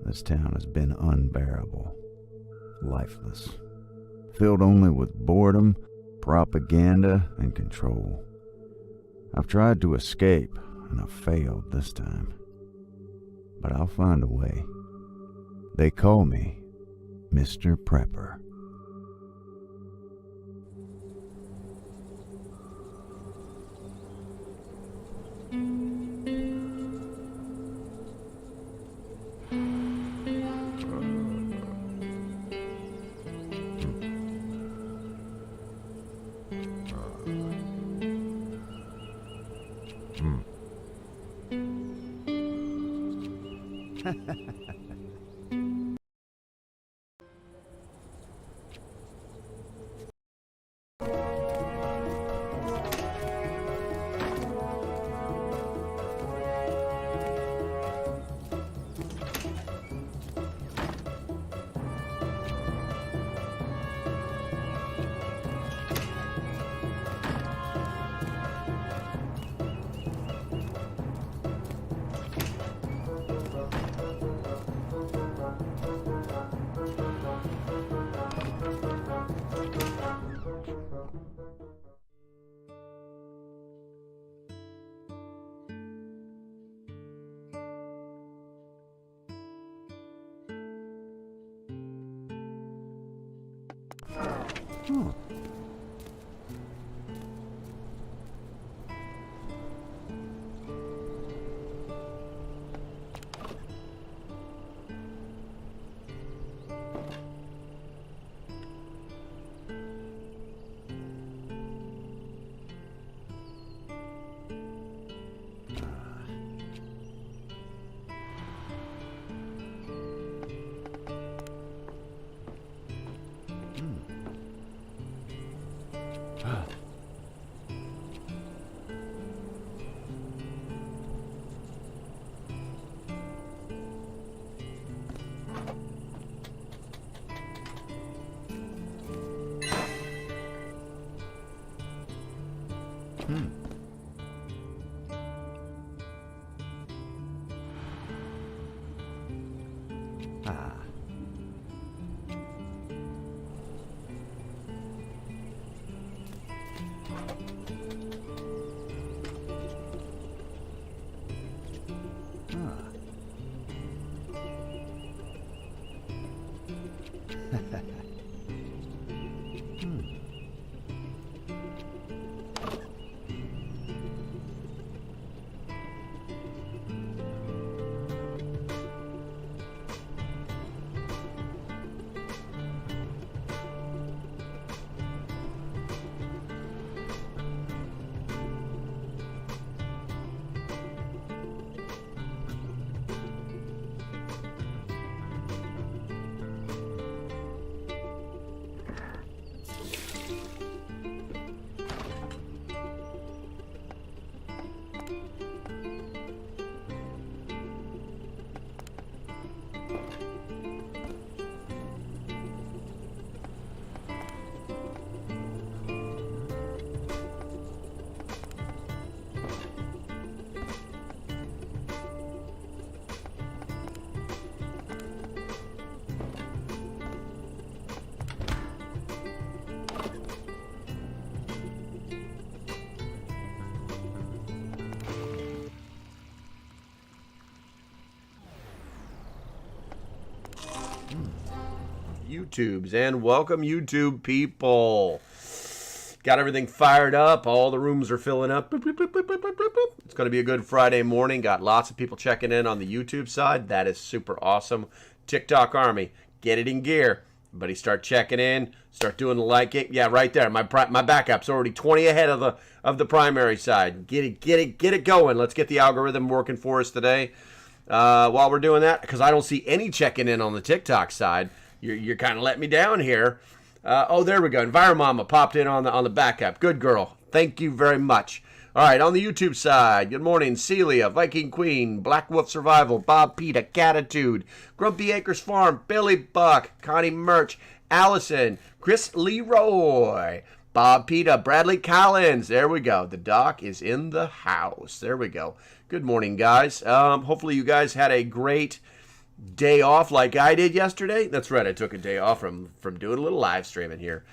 This town has been unbearable, lifeless, filled only with boredom, propaganda, and control. I've tried to escape, and I've failed this time. But I'll find a way. They call me Mr. Prepper. YouTubes, and welcome YouTube people. Got everything fired up. All the rooms are filling up. Boop, boop, boop, boop, boop, boop, boop. It's going to be a good Friday morning. Got lots of people checking in on the YouTube side. That is super awesome. TikTok Army, get it in gear. Everybody start checking in. Start doing the liking. Yeah, right there. My backup's already 20 ahead of the primary side. Get it going. Let's get the algorithm working for us today. While we're doing that, because I don't see any checking in on the TikTok side. You're kind of letting me down here. Oh, there we go. Enviromama popped in on the backup. Good girl. Thank you very much. All right, on the YouTube side, good morning, Celia, Viking Queen, Black Wolf Survival, Bob Peta, Catitude, Grumpy Acres Farm, Billy Buck, Connie Murch, Allison, Chris Leroy, Bob Peta, Bradley Collins. There we go. The doc is in the house. There we go. Good morning, guys. Hopefully you guys had a great day off like I did yesterday. That's right, I took a day off from doing a little live streaming here.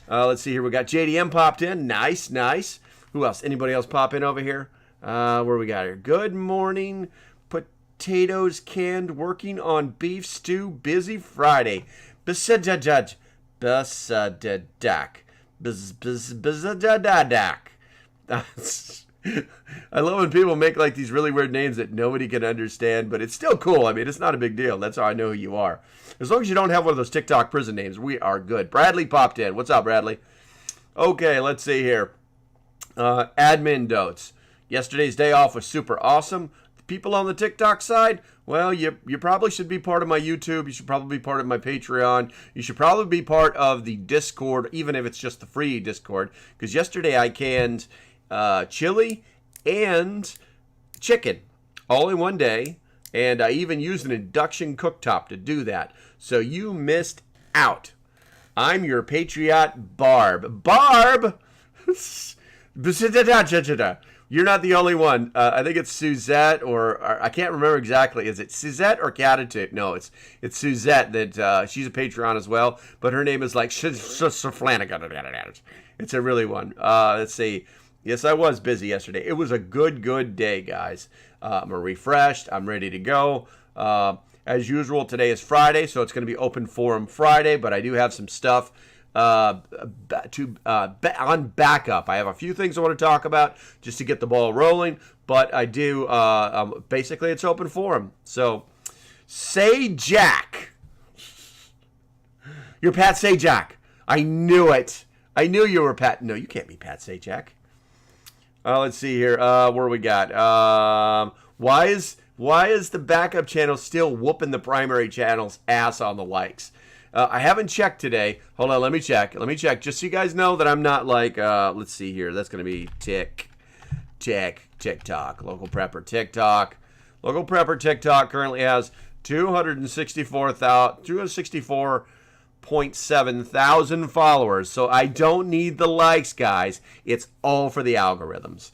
Let's see here. We got JDM popped in. Nice, nice. Who else? Anybody else pop in over here? Where we got here? Good morning. Potatoes canned, working on beef stew. Busy Friday. Bisadadad. Bisadadak. Bisadadak. I love when people make like these really weird names that nobody can understand, but it's still cool. I mean, it's not a big deal. That's how I know who you are. As long as you don't have one of those TikTok prison names, we are good. Bradley popped in. What's up, Bradley? Okay, let's see here. Admin notes. Yesterday's day off was super awesome. The people on the TikTok side, well, you probably should be part of my YouTube. You should probably be part of my Patreon. You should probably be part of the Discord, even if it's just the free Discord. Because yesterday I canned chili and chicken all in one day, and I even used an induction cooktop to do that. So you missed out. I'm your patriot, Barb. Barb! You're not the only one. I think it's Suzette, or I can't remember exactly. Is it Suzette or Catitude? No, it's Suzette. That she's a Patreon as well, but her name is like Flanagan. It's a really one. Let's see. Yes, I was busy yesterday. It was a good day, guys. I'm refreshed. I'm ready to go. As usual, today is Friday, so it's going to be open forum Friday, but I do have some stuff on backup. I have a few things I want to talk about just to get the ball rolling, but I do, basically it's open forum. So, Say Jack. You're Pat Sajak. I knew it. I knew you were Pat. No, you can't be Pat Sajak. Let's see here. Where we got? Why is the backup channel still whooping the primary channel's ass on the likes? I haven't checked today. Hold on, let me check. Just so you guys know that I'm not like, let's see here. That's going to be TikTok. Local Prepper TikTok. Local Prepper TikTok currently has 264.7 thousand followers. So I don't need the likes, guys. It's all for the algorithms.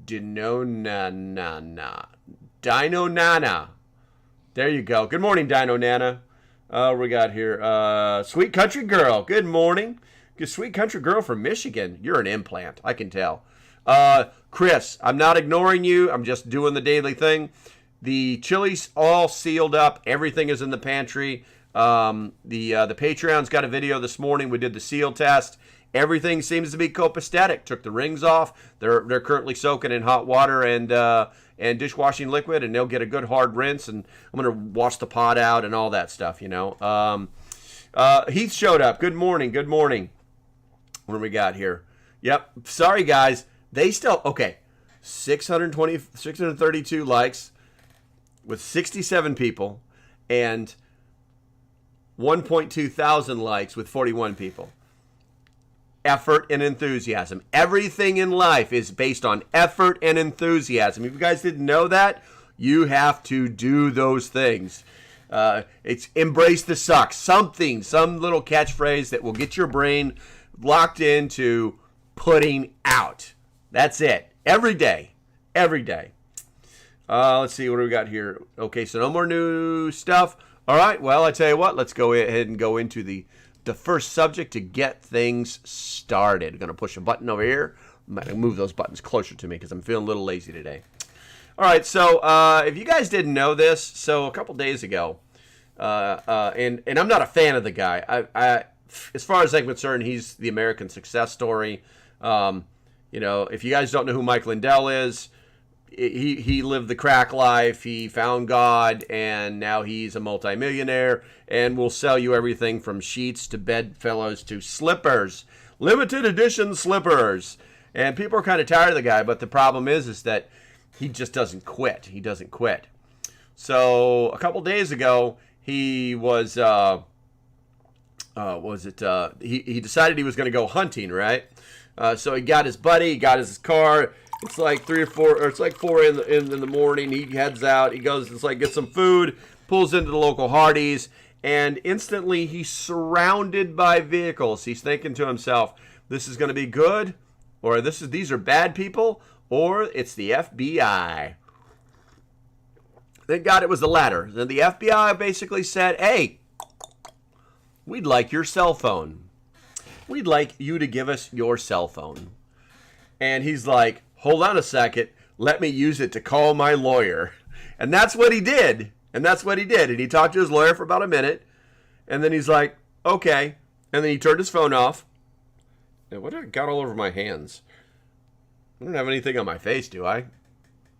Dino Nana. There you go. Good morning, Dino Nana. We got here. Sweet Country Girl. Good morning. Good Sweet Country Girl from Michigan. You're an implant. I can tell. Chris, I'm not ignoring you. I'm just doing the daily thing. The chili's all sealed up. Everything is in the pantry. The Patreon's got a video this morning. We did the seal test. Everything seems to be copacetic. Took the rings off. They're currently soaking in hot water and dishwashing liquid, and they'll get a good hard rinse. And I'm gonna wash the pot out and all that stuff. You know. Heath showed up. Good morning. Good morning. What do we got here? Yep. Sorry guys. They still okay. 632 likes with 67 people, and 1.2 thousand likes with 41 people. Effort and enthusiasm. Everything in life is based on effort and enthusiasm. If you guys didn't know that, you have to do those things. It's embrace the suck. Some little catchphrase that will get your brain locked into putting out. That's it. Every day. Let's see, what do we got here? Okay, so no more new stuff. All right, well, I tell you what, let's go ahead and go into the first subject to get things started. I'm going to push a button over here. I'm going to move those buttons closer to me because I'm feeling a little lazy today. All right, so if you guys didn't know this, so a couple days ago, and I'm not a fan of the guy. I as far as I'm concerned, he's the American success story. You know, if you guys don't know who Mike Lindell is, he lived the crack life. He found God, and now he's a multimillionaire and will sell you everything from sheets to bedfellows to slippers, limited edition slippers. And people are kind of tired of the guy, but the problem is that he just doesn't quit. He doesn't quit. So a couple days ago, he was he decided he was going to go hunting, right? So he got his buddy, he got his car. It's like 3 or 4, or it's like 4 in the morning. He heads out. He goes, it's like, get some food, pulls into the local Hardee's, and instantly he's surrounded by vehicles. He's thinking to himself, this is going to be good, or these are bad people, or it's the FBI. Thank God it was the latter. Then the FBI basically said, hey, we'd like your cell phone. We'd like you to give us your cell phone. And he's like, hold on a second. Let me use it to call my lawyer. And that's what he did. And he talked to his lawyer for about a minute. And then he's like, okay. And then he turned his phone off. And what did I got all over my hands? I don't have anything on my face, do I? I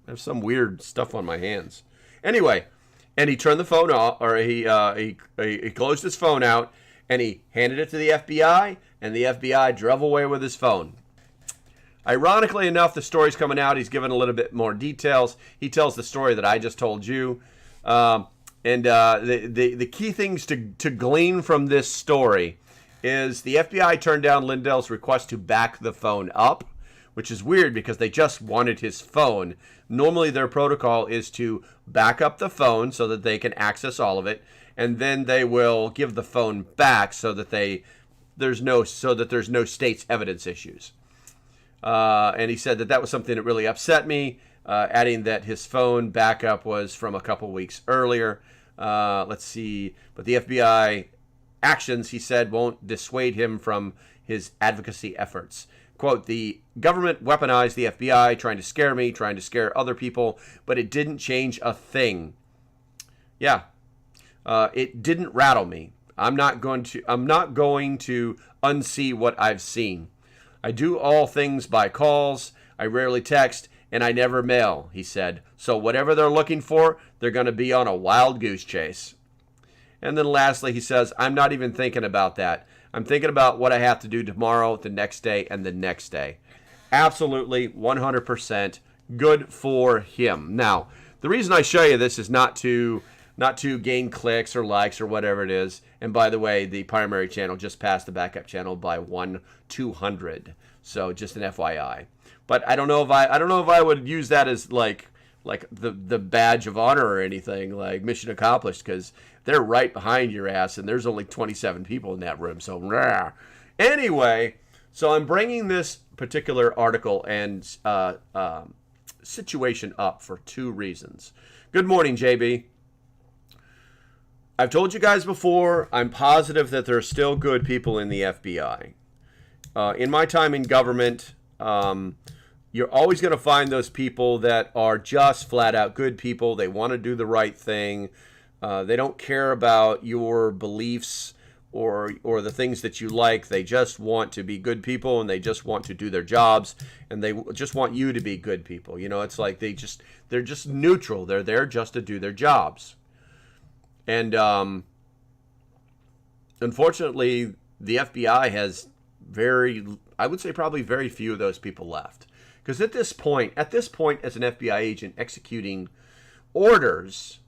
have some weird stuff on my hands. Anyway, and he turned the phone off, or he closed his phone out, and he handed it to the FBI, and the FBI drove away with his phone. Ironically enough, the story's coming out. He's given a little bit more details. He tells the story that I just told you. The key things to glean from this story is the FBI turned down Lindell's request to back the phone up, which is weird because they just wanted his phone. Normally their protocol is to back up the phone so that they can access all of it, and then they will give the phone back so that there's no state's evidence issues. And he said that was something that really upset me, adding that his phone backup was from a couple weeks earlier. Let's see. But the FBI actions, he said, won't dissuade him from his advocacy efforts. Quote, the government weaponized the FBI, trying to scare me, trying to scare other people, but it didn't change a thing. Yeah. It didn't rattle me. I'm not going to unsee what I've seen. I do all things by calls. I rarely text, and I never mail, he said. So whatever they're looking for, they're going to be on a wild goose chase. And then lastly, he says, I'm not even thinking about that. I'm thinking about what I have to do tomorrow, the next day, and the next day. Absolutely, 100% good for him. Now, the reason I show you this is not to gain clicks or likes or whatever it is. And by the way, the primary channel just passed the backup channel by 1/200. So just an FYI. But I don't know if I would use that as like the badge of honor or anything, like mission accomplished, because they're right behind your ass and there's only 27 people in that room. So rah. Anyway, so I'm bringing this particular article and situation up for two reasons. Good morning, JB. I've told you guys before, I'm positive that there are still good people in the FBI. In my time in government, you're always going to find those people that are just flat out good people. They want to do the right thing. They don't care about your beliefs or the things that you like. They just want to be good people, and they just want to do their jobs, and they just want you to be good people. You know, it's like they're just neutral. They're there just to do their jobs. And unfortunately, the FBI has I would say probably very few of those people left. Because at this point, as an FBI agent executing orders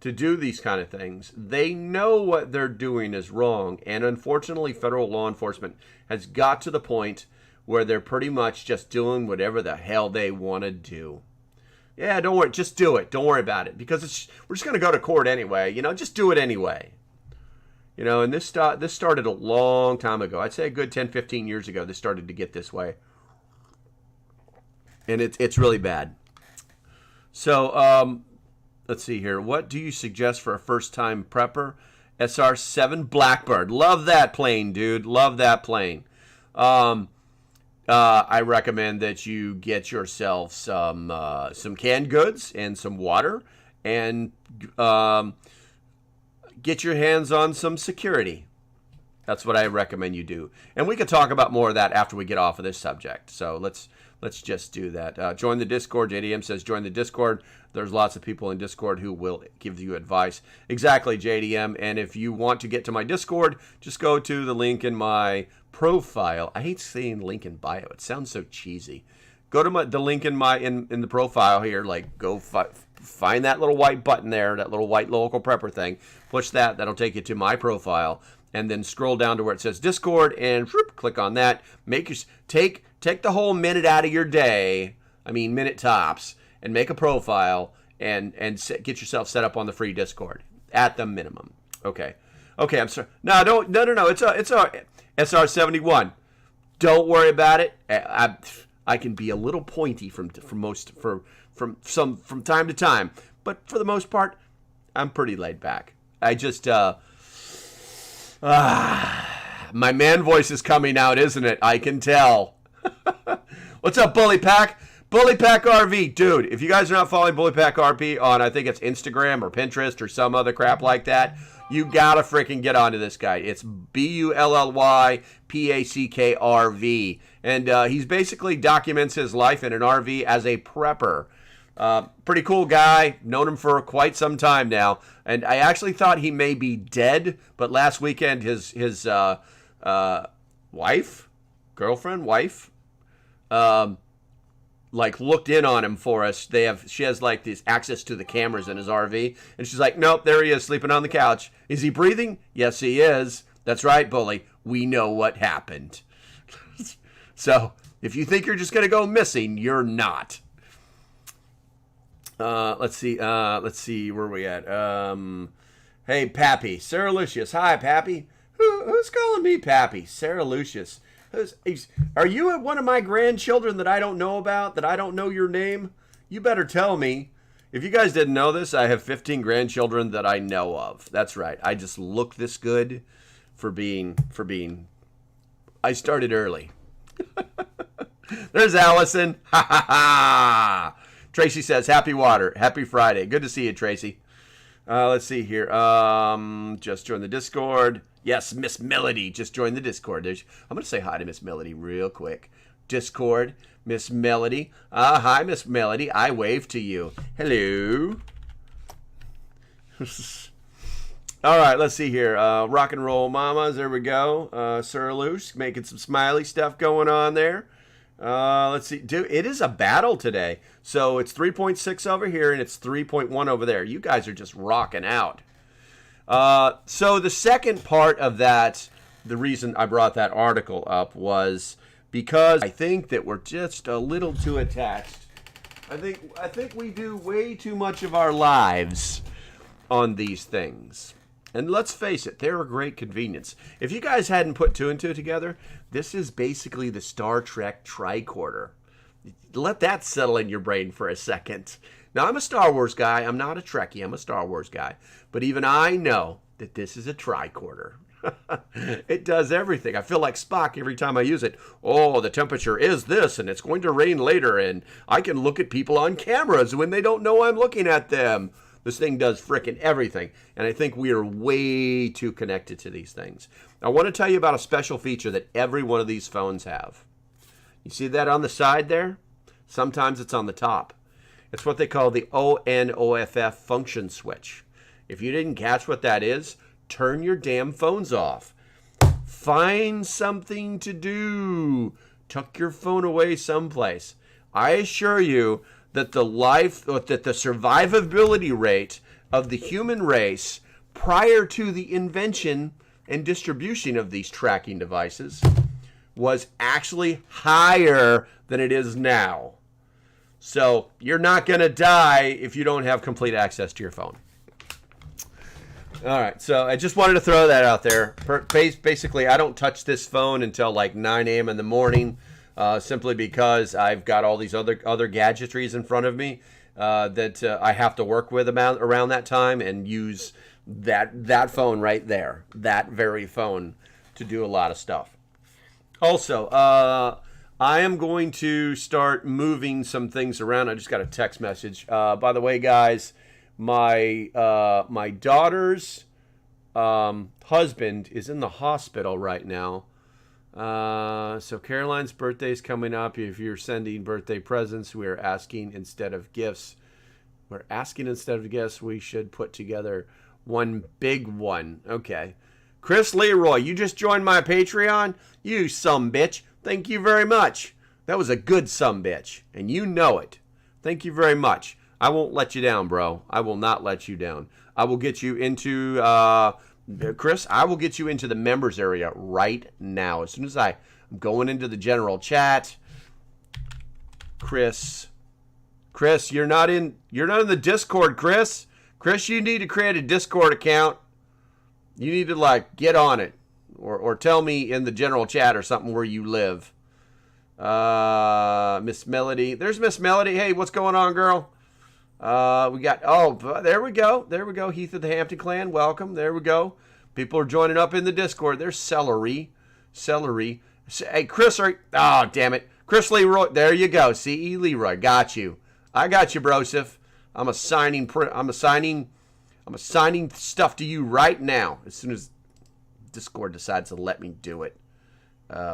to do these kind of things, they know what they're doing is wrong. And unfortunately, federal law enforcement has got to the point where they're pretty much just doing whatever the hell they want to do. Yeah, don't worry, just do it. Don't worry about it, because we're just going to go to court anyway. You know, just do it anyway. You know, and this started a long time ago. I'd say a good 10, 15 years ago, this started to get this way. And it's really bad. So, let's see here. What do you suggest for a first-time prepper? SR-7 Blackbird. Love that plane, dude. Love that plane. I recommend that you get yourself some canned goods and some water, and get your hands on some security. That's what I recommend you do. And we could talk about more of that after we get off of this subject. So let's just do that. Join the Discord. JDM says join the Discord. There's lots of people in Discord who will give you advice. Exactly, JDM. And if you want to get to my Discord, just go to the link in my profile. I hate saying link in bio. It sounds so cheesy. Go to the link in the profile here. Like, go find that little white button there, that little white local prepper thing. Push that. That'll take you to my profile. And then scroll down to where it says Discord and click on that. Take the whole minute out of your day. I mean, minute tops. And make a profile and get yourself set up on the free Discord at the minimum. Okay. I'm sorry. No. It's a SR-71. Don't worry about it. I can be a little pointy from time to time, but for the most part, I'm pretty laid back. I just my man voice is coming out, isn't it? I can tell. What's up, Bully Pack? Bully Pack RV, dude. If you guys are not following Bully Pack RV on, I think it's Instagram or Pinterest or some other crap like that, you gotta freaking get onto this guy. It's BULLYPACKRV, and he's basically documents his life in an RV as a prepper. Pretty cool guy. Known him for quite some time now, and I actually thought he may be dead. But last weekend, his wife, like looked in on him for us. She has like this access to the cameras in his RV, and she's like, nope, there he is sleeping on the couch. Is he breathing? Yes, he is. That's right, Bully. We know what happened. So if you think you're just gonna go missing, you're not. Let's see where we at. Hey, Pappy, Sarah Lucius. Hi, Pappy. Who's calling me Pappy? Sarah Lucius. Are you one of my grandchildren that I don't know about, that I don't know your name? You better tell me. If you guys didn't know this, I have 15 grandchildren that I know of. That's right. I just look this good for being. I started early. There's Allison. Ha ha ha. Tracy says, happy water. Happy Friday. Good to see you, Tracy. Let's see here. Just joined the Discord. Yes, Miss Melody just joined the Discord. I'm going to say hi to Miss Melody real quick. Discord, Miss Melody. Hi, Miss Melody. I wave to you. Hello. All right, let's see here. Rock and roll mamas. There we go. Sir Luce making some smiley stuff going on there. Let's see. Dude, it is a battle today. So it's 3.6 over here and it's 3.1 over there. You guys are just rocking out. So the second part of that, the reason I brought that article up was because I think that we're just a little too attached. I think we do way too much of our lives on these things. And let's face it, they're a great convenience. If you guys hadn't put two and two together, this is basically the Star Trek tricorder. Let that settle in your brain for a second. Now, I'm a Star Wars guy. I'm not a Trekkie. I'm a Star Wars guy. But even I know that this is a tricorder. It does everything. I feel like Spock every time I use it. Oh, the temperature is this, and it's going to rain later, and I can look at people on cameras when they don't know I'm looking at them. This thing does frickin' everything, and I think we are way too connected to these things. I want to tell you about a special feature that every one of these phones have. You see that on the side there? Sometimes it's on the top. It's what they call the ONOFF function switch. If you didn't catch what that is, turn your damn phones off. Find something to do. Tuck your phone away someplace. I assure you that the survivability rate of the human race prior to the invention and distribution of these tracking devices was actually higher than it is now. So you're not going to die if you don't have complete access to your phone. All right, so I just wanted to throw that out there. Basically, I don't touch this phone until like 9 a.m. in the morning, simply because I've got all these other gadgetries in front of me that I have to work with around that time and use that phone right there, that very phone, to do a lot of stuff. Also, I am going to start moving some things around. I just got a text message. By the way, guys, my daughter's husband is in the hospital right now. So Caroline's birthday is coming up. If you're sending birthday presents, we're asking instead of gifts. We should put together one big one. Okay. Chris Leroy, you just joined my Patreon? You sumbitch. Thank you very much. That was a good sumbitch, and you know it. Thank you very much. I won't let you down, bro. I will not let you down. I will get you into, Chris, I will get you into the members area right now. As soon as I'm going into the general chat. Chris, you're not in the Discord, Chris. Chris, you need to create a Discord account. You need to, get on it. Or tell me in the general chat or something where you live. Miss Melody. There's Miss Melody. Hey, what's going on, girl? We got, oh, there we go. There we go. Heath of the Hampton Clan. Welcome. There we go. People are joining up in the Discord. There's Celery. Hey, Chris, oh, damn it. Chris Leroy. There you go. C.E. Leroy. Got you. I got you, Broseph. I'm assigning stuff to you right now as soon as Discord decides to let me do it.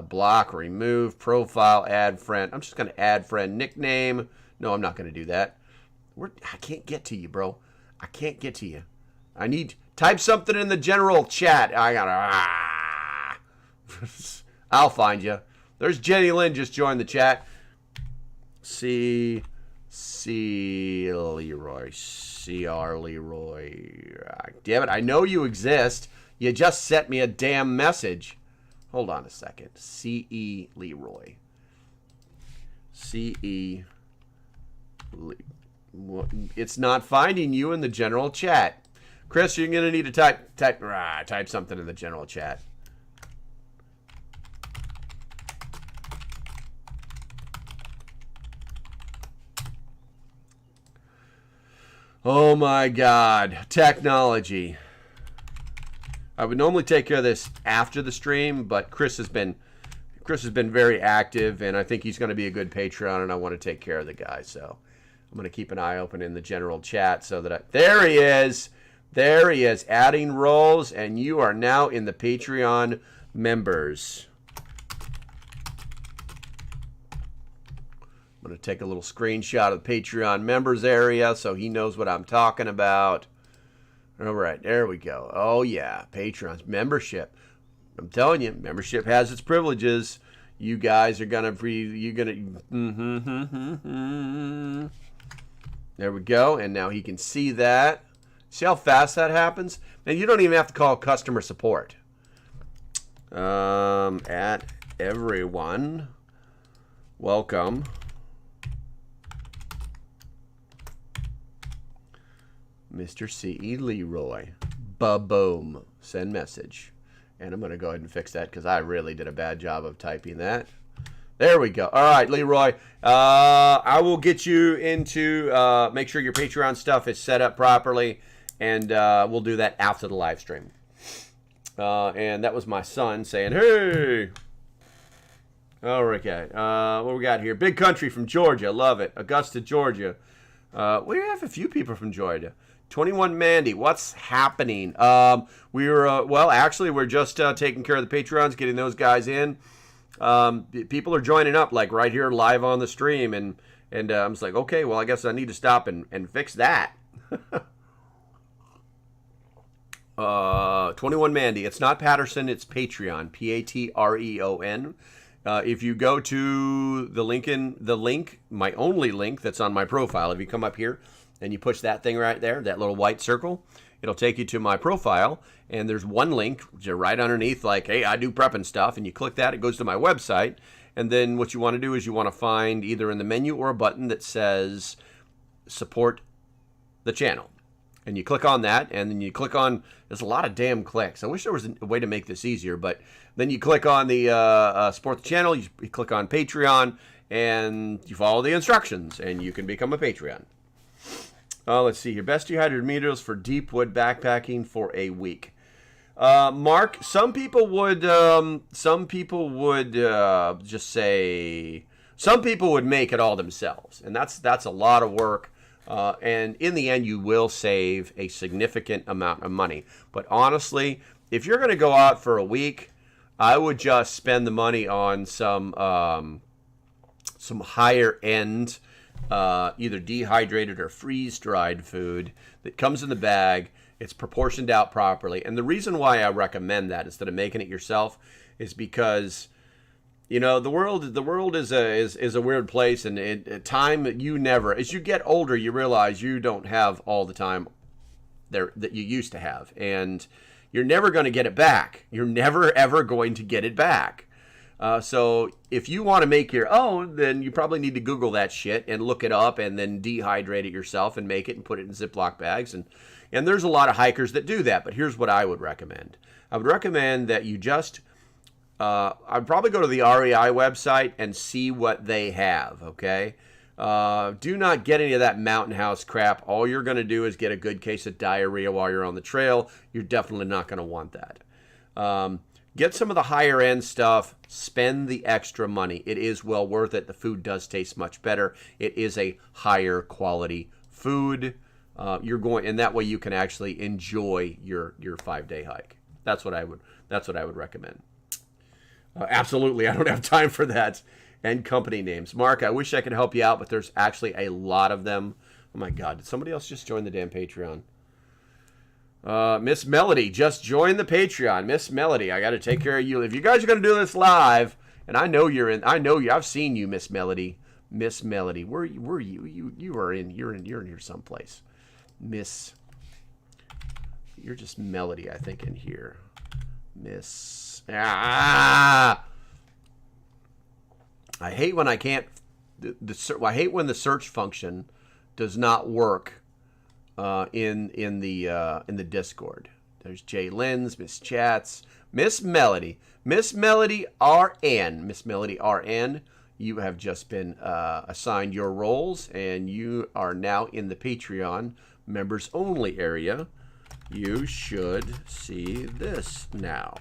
Block, remove, profile, add friend. I'm just going to add friend nickname. No, I'm not going to do that. I can't get to you, bro. I can't get to you. I need, type something in the general chat. I got to, I'll find you. There's Jenny Lynn just joined the chat. C. Leroy. C.R. Leroy. Damn it, I know you exist. You just sent me a damn message. Hold on a second. C.E. Leroy. C.E. It's not finding you in the general chat. Chris, you're going to need to type something in the general chat. Oh my God, technology. I would normally take care of this after the stream, but Chris has been very active, and I think he's going to be a good Patreon, and I want to take care of the guy. So I'm going to keep an eye open in the general chat so that there he is. There he is, adding roles, and you are now in the Patreon members. I'm going to take a little screenshot of the Patreon members area so he knows what I'm talking about. All right, there we go. Oh, yeah, Patreon's membership. I'm telling you, membership has its privileges. You guys are going to... There we go, and now he can see that. See how fast that happens? And you don't even have to call customer support. At everyone, welcome. Mr. C.E. Leroy. Ba-boom. Send message. And I'm going to go ahead and fix that because I really did a bad job of typing that. There we go. All right, Leroy. I will get you into, make sure your Patreon stuff is set up properly, and we'll do that after the live stream. And that was my son saying, hey. Okay. What we got here? Big Country from Georgia. Love it. Augusta, Georgia. We have a few people from Georgia. 21 Mandy, what's happening? Well, actually, we're just taking care of the Patreons, getting those guys in. People are joining up, like right here live on the stream, and I'm just like, okay, well, I guess I need to stop and fix that. 21 Mandy, it's not Patterson, it's Patreon, Patreon. If you go to the link, my only link that's on my profile, if you come up here and you push that thing right there, that little white circle, it'll take you to my profile, and there's one link right underneath, like, hey, I do prep and stuff, and you click that, it goes to my website, and then what you want to do is you want to find either in the menu or a button that says support the channel. And you click on that, and then you click on, there's a lot of damn clicks. I wish there was a way to make this easier, but then you click on the support the channel, you click on Patreon, and you follow the instructions, and you can become a Patreon. Let's see here. Best dehydrated meals for deep wood backpacking for a week. Mark, some people would just say, some people would make it all themselves, and that's a lot of work. And in the end, you will save a significant amount of money. But honestly, if you're going to go out for a week, I would just spend the money on some higher end, either dehydrated or freeze-dried food that comes in the bag. It's proportioned out properly. And the reason why I recommend that instead of making it yourself is because, you know, the world is a weird place, and time, as you get older, you realize you don't have all the time there that you used to have, and you're never going to get it back. You're never ever going to get it back. So if you want to make your own, then you probably need to Google that shit and look it up, and then dehydrate it yourself and make it and put it in Ziploc bags. And there's a lot of hikers that do that. But here's what I would recommend. I would recommend that you just I'd probably go to the REI website and see what they have, okay? Do not get any of that mountain house crap. All you're going to do is get a good case of diarrhea while you're on the trail. You're definitely not going to want that. Get some of the higher end stuff. Spend the extra money. It is well worth it. The food does taste much better. It is a higher quality food. And that way you can actually enjoy your 5-day hike. That's what I would recommend. Absolutely, I don't have time for that. And company names. Mark, I wish I could help you out, but there's actually a lot of them. Oh my God, did somebody else just join the damn Patreon? Miss Melody just joined the Patreon. Miss Melody, I got to take care of you. If you guys are going to do this live, and I've seen you, Miss Melody. Miss Melody, where you? You're in here someplace. You're just Melody, I think, in here. I hate when I can't. I hate when the search function does not work in the Discord. There's Jay Lynn's, Miss Chats, Miss Melody RN. Miss Melody RN, you have just been assigned your roles, and you are now in the Patreon members only area. You should see this now.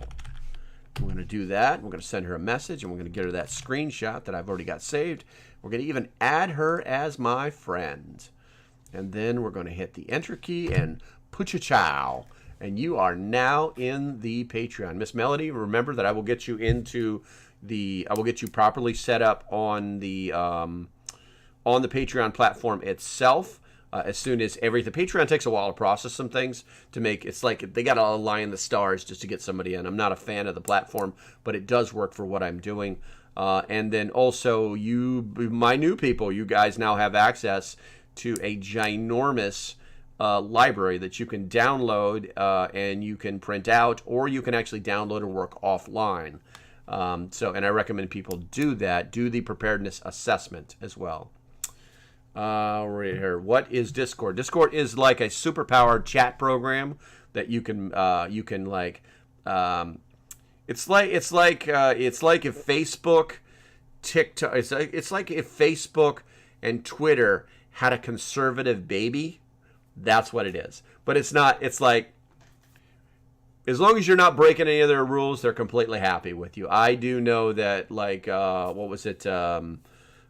We're going to do that. We're going to send her a message, and we're going to get her that screenshot that I've already got saved. We're going to even add her as my friend. And then we're going to hit the enter key and pucha-chow. And you are now in the Patreon. Miss Melody, remember that I will get you properly set up on the Patreon platform itself. As soon as the Patreon takes a while to process some things to make, it's like they got to align the stars just to get somebody in. I'm not a fan of the platform, but it does work for what I'm doing. And then also my new people, you guys now have access to a ginormous library that you can download and you can print out, or you can actually download and work offline. And I recommend people do that. Do the preparedness assessment as well. Right here. What is Discord? Discord is like a super-powered chat program that you can like. It's like if Facebook, TikTok. It's like if Facebook and Twitter had a conservative baby. That's what it is. But it's not. It's like, as long as you're not breaking any of their rules, they're completely happy with you. I do know that, like, what was it?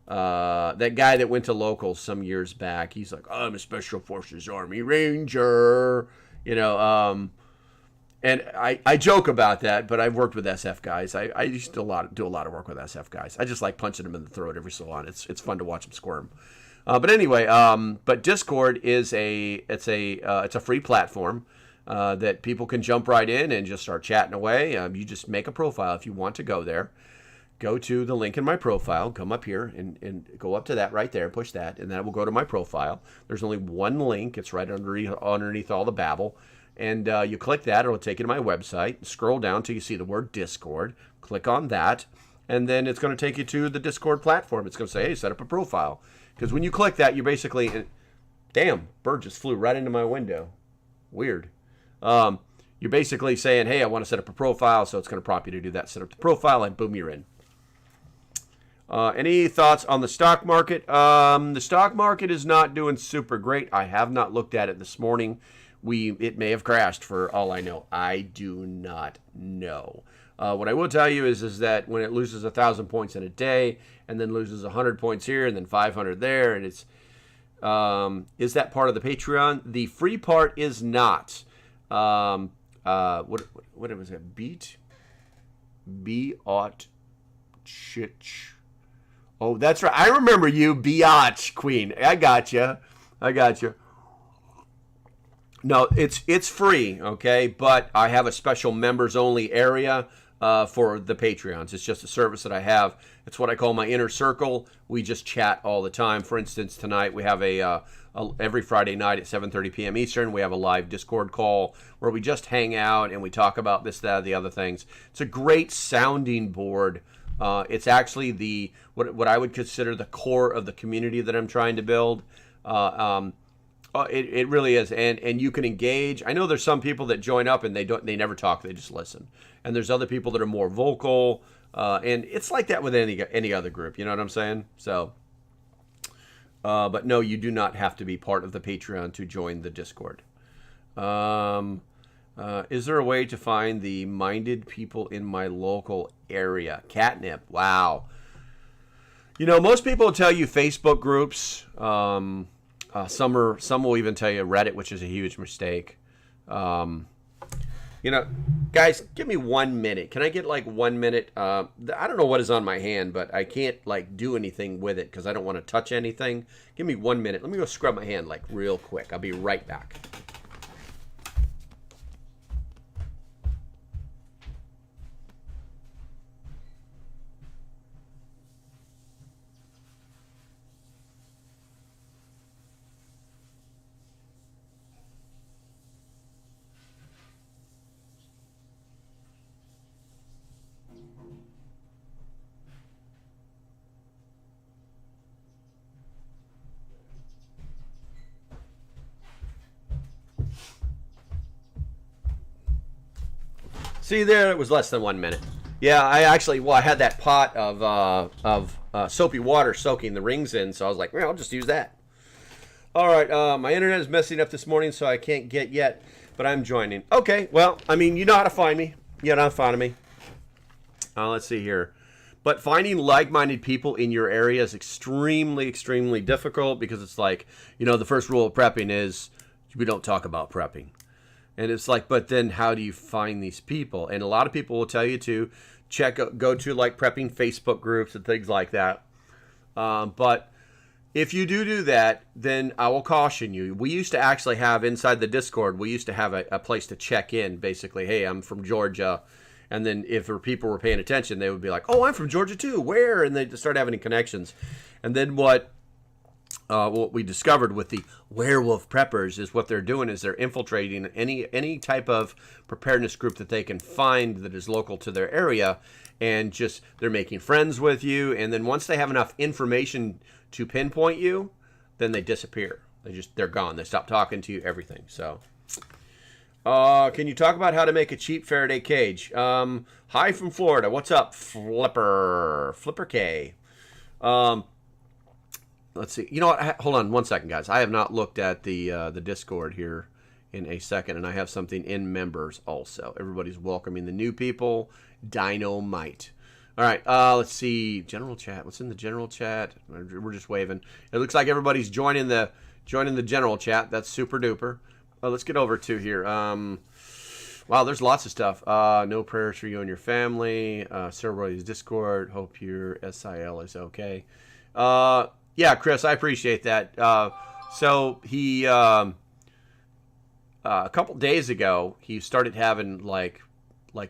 That guy that went to locals some years back, he's like, I'm a Special Forces Army Ranger, and I joke about that, but I've worked with SF guys. I used to do a lot of work with SF guys. I just like punching them in the throat every so on. It's fun to watch them squirm. But anyway, but Discord is it's a free platform that people can jump right in and just start chatting away. You just make a profile if you want to go there. Go to the link in my profile, come up here and go up to that right there, push that, and then I will go to my profile. There's only one link. It's right underneath all the babble. And you click that, it'll take you to my website. Scroll down till you see the word Discord. Click on that, and then it's going to take you to the Discord platform. It's going to say, hey, set up a profile. Because when you click that, you're basically... Damn, bird just flew right into my window. Weird. You're basically saying, hey, I want to set up a profile, so it's going to prompt you to do that. Set up the profile, and boom, you're in. Any thoughts on the stock market? The stock market is not doing super great. I have not looked at it this morning. It may have crashed for all I know. I do not know. What I will tell you is that when it loses 1,000 points in a day and then loses 100 points here and then 500 there, and it's is that part of the Patreon? The free part is not. What was it? Beat Chich. Oh, that's right. I remember you, Biatch Queen. I got you. No, it's free, okay? But I have a special members only area for the Patreons. It's just a service that I have. It's what I call my inner circle. We just chat all the time. For instance, tonight we have every Friday night at 7:30 p.m. Eastern, we have a live Discord call where we just hang out and we talk about this, that, the other things. It's a great sounding board. It's actually what I would consider the core of the community that I'm trying to build. It really is, and you can engage. I know there's some people that join up and they never talk, they just listen. And there's other people that are more vocal, and it's like that with any other group. You know what I'm saying? So, but no, you do not have to be part of the Patreon to join the Discord. Is there a way to find the minded people in my local area? Catnip. Wow. You know, most people will tell you Facebook groups. Some will even tell you Reddit, which is a huge mistake. You know, guys, give me 1 minute. Can I get like 1 minute? I don't know what is on my hand, but I can't like do anything with it because I don't want to touch anything. Give me 1 minute. Let me go scrub my hand like real quick. I'll be right back. See there, it was less than 1 minute. Yeah, I had that pot of soapy water soaking the rings in, so I was like, well, I'll just use that. All right, my internet is messing up this morning, so I can't get yet, but I'm joining. Okay, well, I mean, you know how to find me. You know how to find me. Let's see here. But finding like-minded people in your area is extremely, extremely difficult because it's like, you know, the first rule of prepping is we don't talk about prepping. And it's like, but then how do you find these people? And a lot of people will tell you to go to like prepping Facebook groups and things like that. But if you do that, then I will caution you. We used to actually have inside the Discord, we used to have a place to check in. Basically, hey, I'm from Georgia. And then if people were paying attention, they would be like, oh, I'm from Georgia too. Where? And they'd start having connections. And then what we discovered with the werewolf preppers is what they're doing is they're infiltrating any type of preparedness group that they can find that is local to their area, and just they're making friends with you, and then once they have enough information to pinpoint you, then they disappear. They're gone. They stop talking to you, everything. So can you talk about how to make a cheap Faraday cage? Hi from Florida. What's up, Flipper K? Let's see. You know what? Hold on 1 second, guys. I have not looked at the Discord here in a second, and I have something in members also. Everybody's welcoming the new people. Dynamite. All right. Let's see. General chat. What's in the general chat? We're just waving. It looks like everybody's joining the general chat. That's super duper. Let's get over to here. Wow, there's lots of stuff. No prayers for you and your family. Everybody's Discord. Hope your SIL is okay. Yeah, Chris, I appreciate that. So he, a couple days ago, he started having like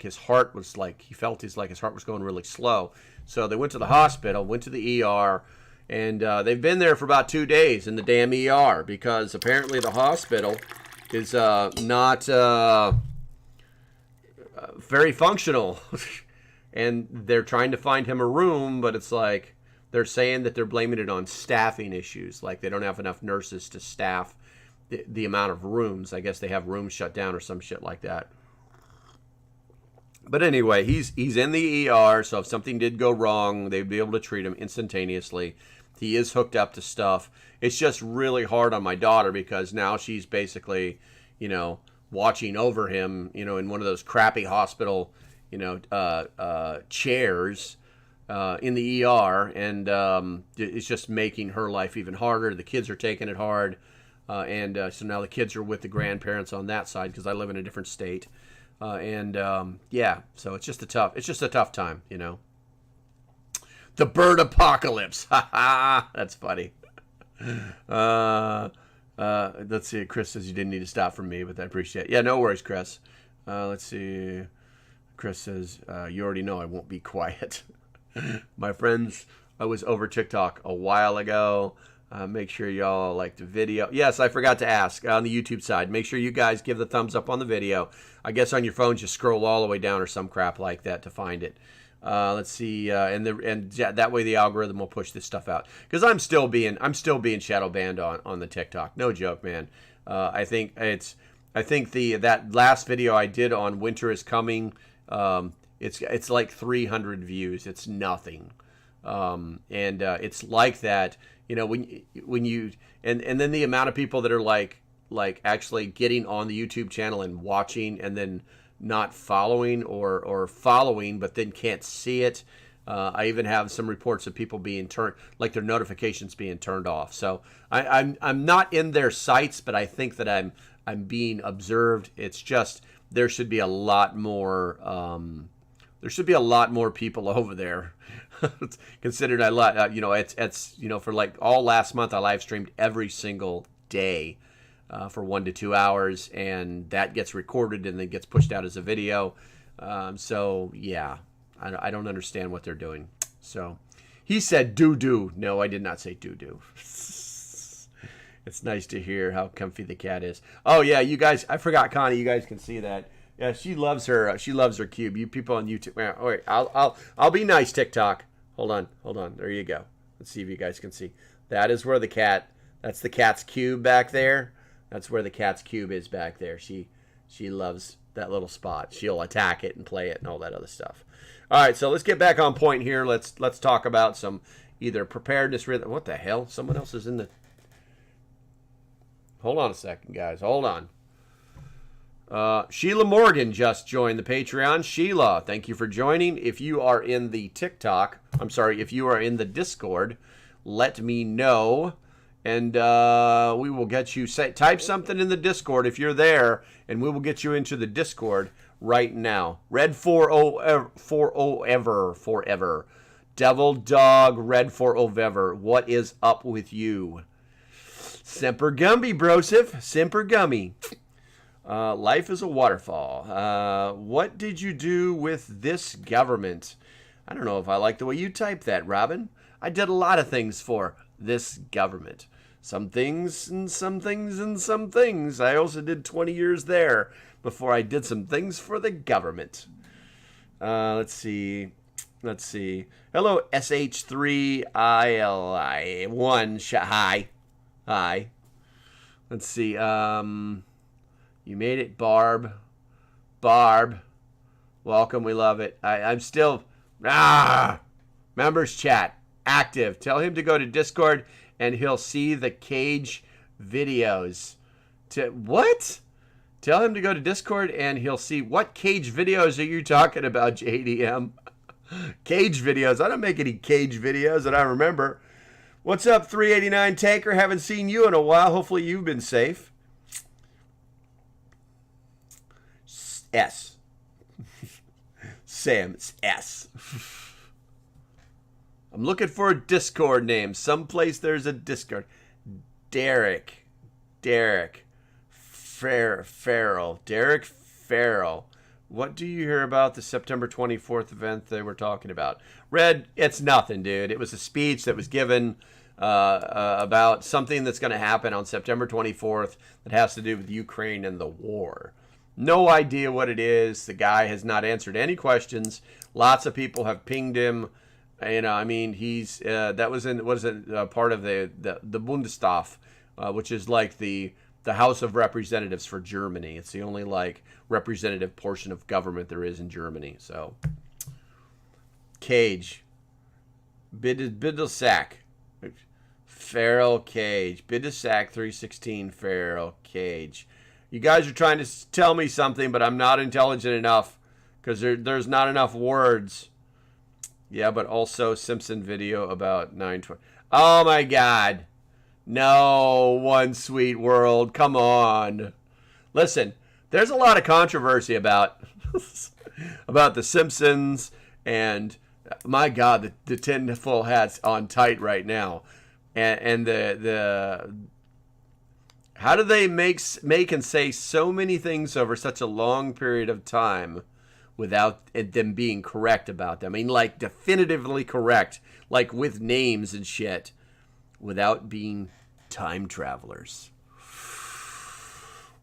his heart was like, he felt his heart was going really slow. So they went to the hospital, went to the ER, and they've been there for about 2 days in the damn ER because apparently the hospital is not very functional. And they're trying to find him a room, but it's like, they're saying that they're blaming it on staffing issues, like they don't have enough nurses to staff the amount of rooms. I guess they have rooms shut down or some shit like that. But anyway, he's in the ER, so if something did go wrong, they'd be able to treat him instantaneously. He is hooked up to stuff. It's just really hard on my daughter because now she's basically, you know, watching over him, you know, in one of those crappy hospital, you know, chairs. In the ER, and it's just making her life even harder. The kids are taking it hard, and so now the kids are with the grandparents on that side because I live in a different state, yeah, so it's just a tough time, you know. The bird apocalypse, that's funny. Let's see. Chris says you didn't need to stop for me, but I appreciate it. Yeah, no worries, Chris. Let's see. Chris says you already know I won't be quiet. My friends, I was over TikTok a while ago. Make sure y'all like the video. Yes, I forgot to ask on the YouTube side. Make sure you guys give the thumbs up on the video. I guess on your phone, just scroll all the way down or some crap like that to find it. Let's see, that way the algorithm will push this stuff out. Because I'm still being shadow banned on the TikTok. No joke, man. I think that last video I did on Winter is Coming, it's like 300 views. It's nothing. It's like that, when you and then the amount of people that are like actually getting on the YouTube channel and watching and then not following or following but then can't see it. I even have some reports of people being turned, like their notifications being turned off. So I'm not in their sights, but I think that I'm being observed. It's just there should be a lot more people over there. Considered it's for like all last month I live streamed every single day for 1 to 2 hours, and that gets recorded and then gets pushed out as a video. So yeah, I don't understand what they're doing. So he said doo-doo. No, I did not say doo-doo. It's nice to hear how comfy the cat is. Oh yeah, you guys, I forgot, Connie, you guys can see that. Yeah, she loves her cube. You people on YouTube. Yeah, all right, I'll be nice, TikTok. Hold on. There you go. Let's see if you guys can see. That is where that's the cat's cube back there. That's where the cat's cube is back there. She loves that little spot. She'll attack it and play it and all that other stuff. All right, so let's get back on point here. Let's talk about some either preparedness. What the hell? Someone else is in the. Hold on a second, guys. Hold on. Sheila Morgan just joined the Patreon. Sheila, thank you for joining. If you are in the if you are in the Discord, let me know, and we will get you. Type something in the Discord if you're there, and we will get you into the Discord right now. Red 40 ever forever. Devil Dog Red 40 ever. What is up with you? Semper Gumby, brosif. Semper Gummy. Life is a waterfall. What did you do with this government? I don't know if I like the way you type that, Robin. I did a lot of things for this government. Some things and some things and some things. I also did 20 years there before I did some things for the government. Let's see. Hello, SH3ILI1. Hi. Let's see. You made it, Barb. Welcome, we love it. I'm still... Members chat, active. Tell him to go to Discord and he'll see the cage videos. What? Tell him to go to Discord and he'll see... What cage videos are you talking about, JDM? Cage videos? I don't make any cage videos that I remember. What's up, 389 Tanker? Haven't seen you in a while. Hopefully you've been safe. S. Sam, it's S. I'm looking for a Discord name. Someplace there's a Discord. Derek Farrell. What do you hear about the September 24th event they were talking about? Red, it's nothing, dude. It was a speech that was given about something that's going to happen on September 24th that has to do with Ukraine and the war. No idea what it is. The guy has not answered any questions. Lots of people have pinged him. He's that was part of the Bundestag, which is like the House of Representatives for Germany. It's the only representative portion of government there is in Germany. So, Cage, Biddlesack, Farrell Cage, Biddlesack 316 Farrell Cage. You guys are trying to tell me something, but I'm not intelligent enough because there's not enough words. Yeah, but also Simpson video about 920. Oh my God. No, One Sweet World. Come on. Listen, there's a lot of controversy about the Simpsons, and my God, the tinfoil hat's on tight right now. And the how do they make and say so many things over such a long period of time without them being correct about them? I mean, definitively correct, with names and shit, without being time travelers.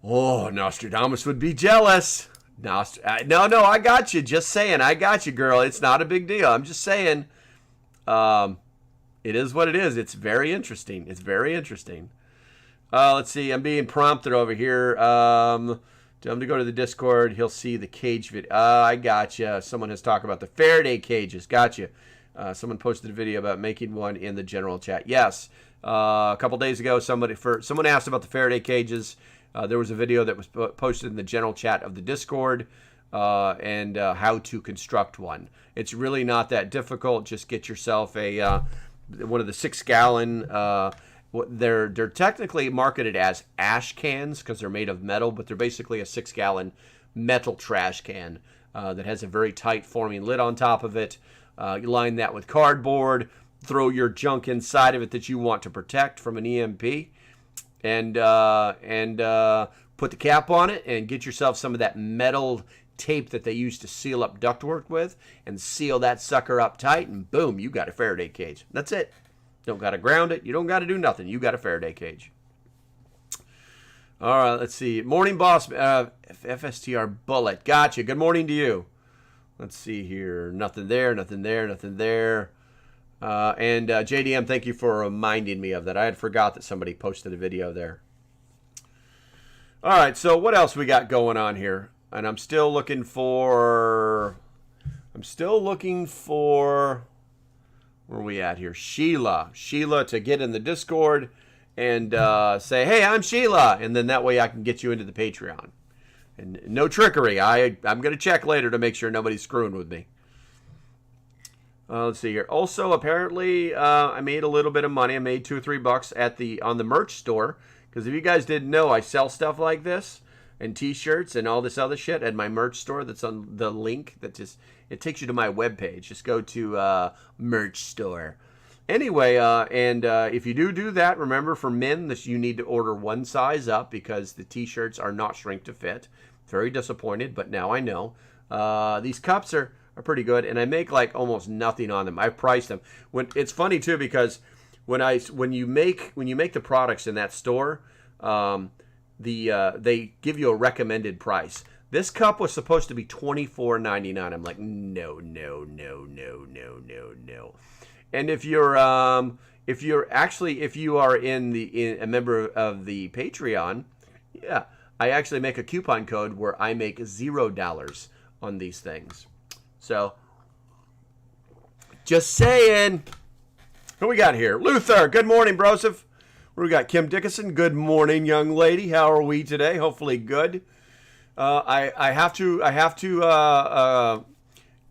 Oh, Nostradamus would be jealous. No, I got you. Just saying, I got you, girl. It's not a big deal. I'm just saying, it is what it is. It's very interesting. It's very interesting. Let's see. I'm being prompted over here. Tell him to go to the Discord. He'll see the cage video. I got you. Someone has talked about the Faraday cages. Got you. Someone posted a video about making one in the general chat. Yes. A couple days ago, someone asked about the Faraday cages. There was a video that was posted in the general chat of the Discord and how to construct one. It's really not that difficult. Just get yourself a one of the 6-gallon. They're technically marketed as ash cans because they're made of metal, but they're basically a 6-gallon metal trash can that has a very tight forming lid on top of it. You line that with cardboard. Throw your junk inside of it that you want to protect from an EMP. And put the cap on it and get yourself some of that metal tape that they use to seal up ductwork with and seal that sucker up tight, and boom, you got a Faraday cage. That's it. Don't got to ground it. You don't got to do nothing. You got a Faraday cage. All right, let's see. Morning, boss. FSTR Bullet. Gotcha. Good morning to you. Let's see here. Nothing there, nothing there, nothing there. And JDM, thank you for reminding me of that. I had forgot that somebody posted a video there. All right, so what else we got going on here? And I'm still looking for, where are we at here? Sheila to get in the Discord and say, hey, I'm Sheila. And then that way I can get you into the Patreon. And no trickery. I'm going to check later to make sure nobody's screwing with me. Let's see here. Also, apparently, I made a little bit of money. I made $2 or $3 on the merch store. Because if you guys didn't know, I sell stuff like this and T-shirts and all this other shit at my merch store. That's on the link that it takes you to my webpage. Just go to merch store. Anyway, if you do that, remember for men, you need to order one size up because the T-shirts are not shrink to fit. Very disappointed, but now I know. These cups are pretty good, and I make like almost nothing on them. I priced them. It's funny too because when you make the products in that store, they give you a recommended price. This cup was supposed to be $24.99. I'm like, no. And if you are a member of the Patreon, yeah, I actually make a coupon code where I make $0 on these things. So, just saying. Who we got here? Luther. Good morning, Broseph. We got Kim Dickinson. Good morning, young lady. How are we today? Hopefully good. I have to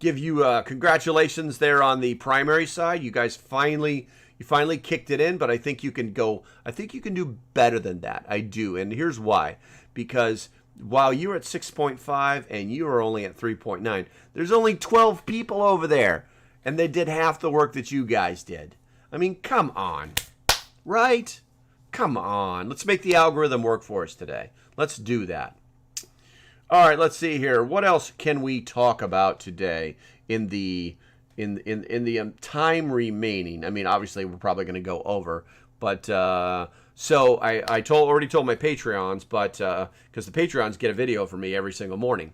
give you congratulations there on the primary side. You guys finally kicked it in, but I think you can do better than that. I do, and here's why. Because while you're at 6.5 and you are only at 3.9, there's only 12 people over there, and they did half the work that you guys did. I mean, come on, right? Come on. Let's make the algorithm work for us today. Let's do that. All right, let's see here. What else can we talk about today in the time remaining? I mean, obviously we're probably going to go over, but so I already told my Patreons, but because the Patreons get a video from me every single morning.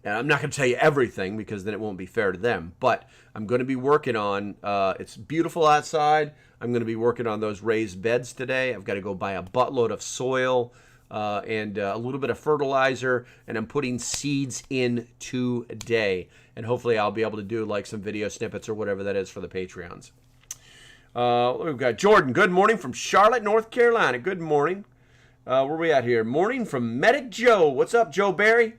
And I'm not going to tell you everything because then it won't be fair to them. But I'm going to be working on, it's beautiful outside. I'm going to be working on those raised beds today. I've got to go buy a buttload of soil and a little bit of fertilizer. And I'm putting seeds in today. And hopefully I'll be able to do like some video snippets or whatever that is for the Patreons. We've got Jordan. Good morning from Charlotte, North Carolina. Good morning. Where are we at here? Morning from Medic Joe. What's up, Joe Barry?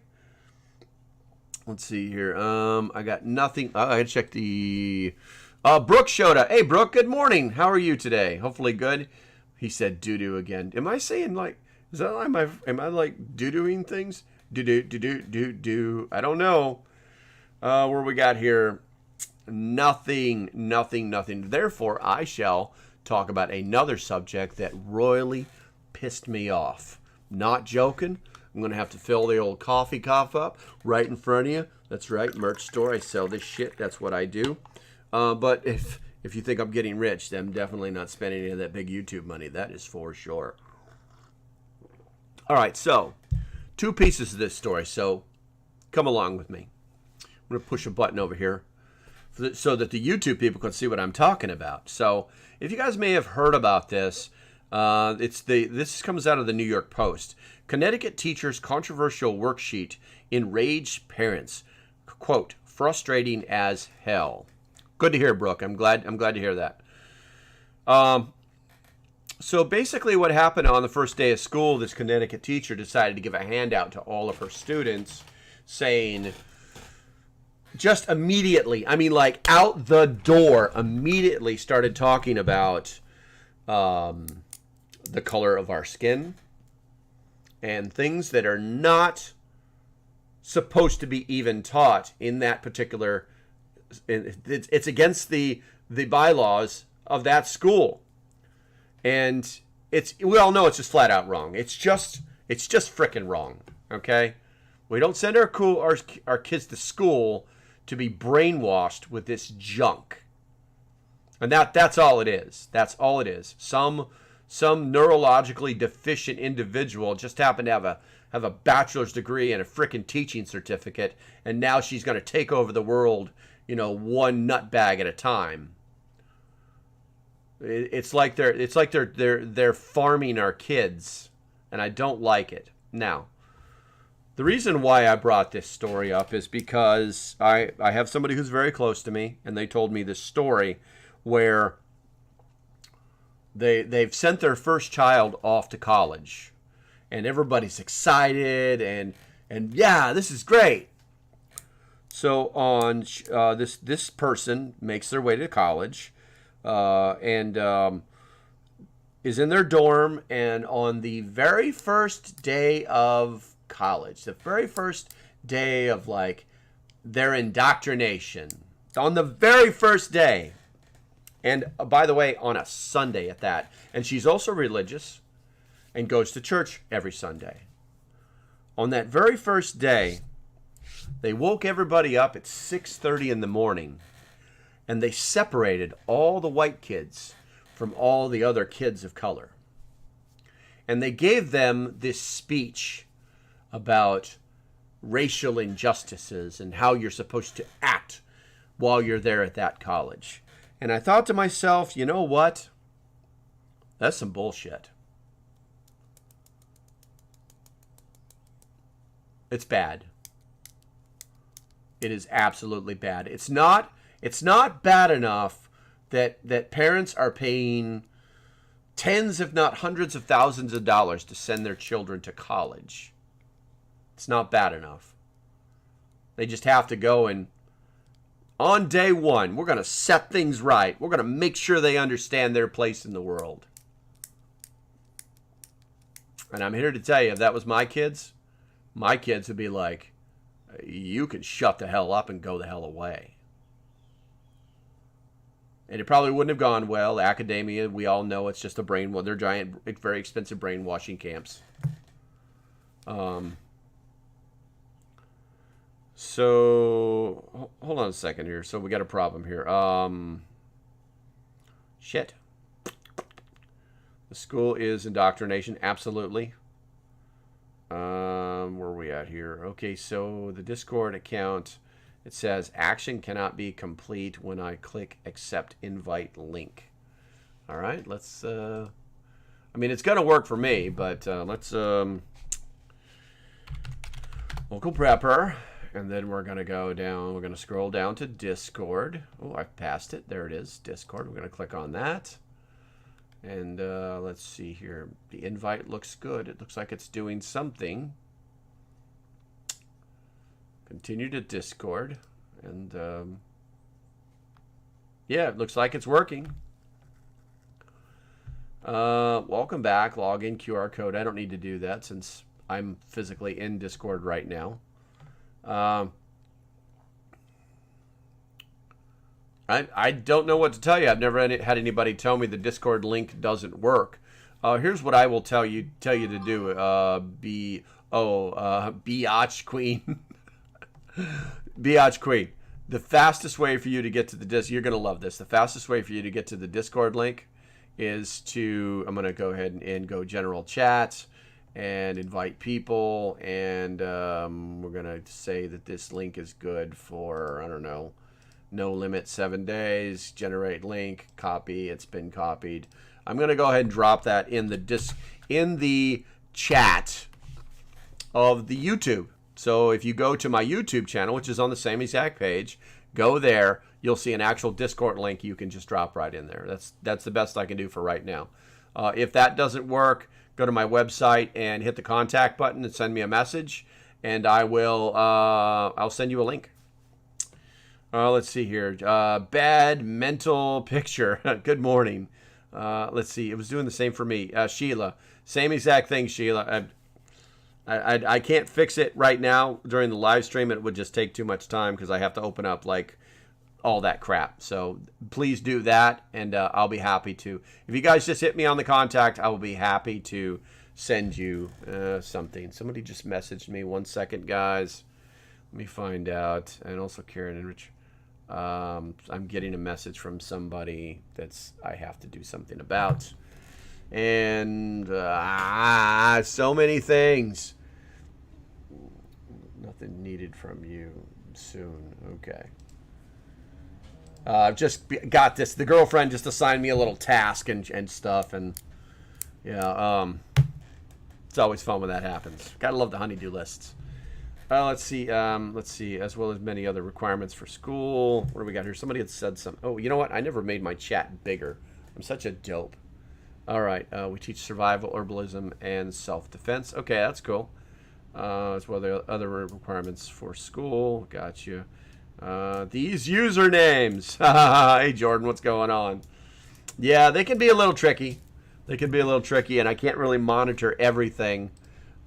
Let's see here. I got nothing. I gotta check the. Brooke showed up. Hey, Brooke. Good morning. How are you today? Hopefully good. He said doo-doo again. Am I saying like? Is that like my? Am I like doo-dooing things? Do. I don't know. Where we got here? Nothing. Therefore, I shall talk about another subject that royally pissed me off. Not joking. I'm going to have to fill the old coffee cup up right in front of you. That's right, merch store. I sell this shit. That's what I do. But if you think I'm getting rich, then I'm definitely not spending any of that big YouTube money. That is for sure. All right, so two pieces of this story, so come along with me. I'm going to push a button over here so that the YouTube people can see what I'm talking about. So if you guys may have heard about this, this comes out of the New York Post. Connecticut teacher's controversial worksheet enraged parents. Quote, frustrating as hell. Good to hear, Brooke. I'm glad to hear that. So basically what happened on the first day of school, this Connecticut teacher decided to give a handout to all of her students saying, just immediately, I mean like out the door, immediately started talking about the color of our skin and things that are not supposed to be even taught in that particular, it's against the bylaws of that school. And we all know it's just flat out wrong. It's just freaking wrong. Okay, we don't send our kids to school to be brainwashed with this junk. And that's all it is. That's all it is. Some neurologically deficient individual just happened to have a bachelor's degree and a freaking teaching certificate, and now she's going to take over the world, one nutbag at a time. It's like they're farming our kids, and I don't like it. Now, the reason why I brought this story up is because I have somebody who's very close to me, and they told me this story where they've sent their first child off to college, and everybody's excited, and yeah, this is great. So on this person makes their way to college. And is in their dorm, and on the very first day of college, the very first day of like their indoctrination, on the very first day, and by the way, on a Sunday at that, and she's also religious and goes to church every Sunday. On that very first day, they woke everybody up at 6:30 in the morning. And they separated all the white kids from all the other kids of color. And they gave them this speech about racial injustices and how you're supposed to act while you're there at that college. And I thought to myself, you know what? That's some bullshit. It's bad. It is absolutely bad. It's not bad enough that parents are paying tens, if not hundreds of thousands of dollars to send their children to college. It's not bad enough. They just have to go and, on day one, we're going to set things right. We're going to make sure they understand their place in the world. And I'm here to tell you, if that was my kids would be like, you can shut the hell up and go the hell away. And it probably wouldn't have gone well. Academia, we all know it's just they're giant, very expensive brainwashing camps. So, hold on a second here. So we got a problem here. Shit. The school is indoctrination, absolutely. Where are we at here? Okay, so the Discord account... It says, action cannot be complete when I click accept invite link. All right, let's, I mean, it's going to work for me, but let's, local prepper, and then we're going to go down, we're going to scroll down to Discord. Oh, I've passed it. There it is, Discord. We're going to click on that. And let's see here. The invite looks good. It looks like it's doing something. Continue to Discord, and yeah, it looks like it's working. Welcome back. Login QR code. I don't need to do that since I'm physically in Discord right now. I don't know what to tell you. I've never had anybody tell me the Discord link doesn't work. Here's what I will tell you to do. Biatch Queen. Biatch Queen. The fastest way for you to get to the Discord, you're going to love this. The fastest way for you to get to the Discord link is to, I'm going to go ahead and go general chat, and invite people. And we're going to say that this link is good for, I don't know, no limit 7 days. Generate link, copy. It's been copied. I'm going to go ahead and drop that in the chat of the YouTube. So if you go to my YouTube channel, which is on the same exact page, go there. You'll see an actual Discord link you can just drop right in there. That's the best I can do for right now. If that doesn't work, go to my website and hit the contact button and send me a message, and I'll send you a link. Let's see here. Bad mental picture. Good morning. Let's see. It was doing the same for me. Sheila. Same exact thing, Sheila. I can't fix it right now during the live stream. It would just take too much time because I have to open up like all that crap. So please do that, and I'll be happy to. If you guys just hit me on the contact, I will be happy to send you something. Somebody just messaged me. 1 second, guys. Let me find out. And also Karen and Rich. I'm getting a message from somebody I have to do something about. And so many things. Nothing needed from you soon. Okay. I've just got this. The girlfriend just assigned me a little task and stuff. And yeah, it's always fun when that happens. Gotta love the honey-do lists. Let's see, as well as many other requirements for school. What do we got here? Somebody had said something. Oh, you know what? I never made my chat bigger. I'm such a dope. All right, we teach survival, herbalism, and self-defense. Okay, that's cool. As well as other requirements for school. Gotcha. These usernames. Hey, Jordan, what's going on? Yeah, they can be a little tricky. And I can't really monitor everything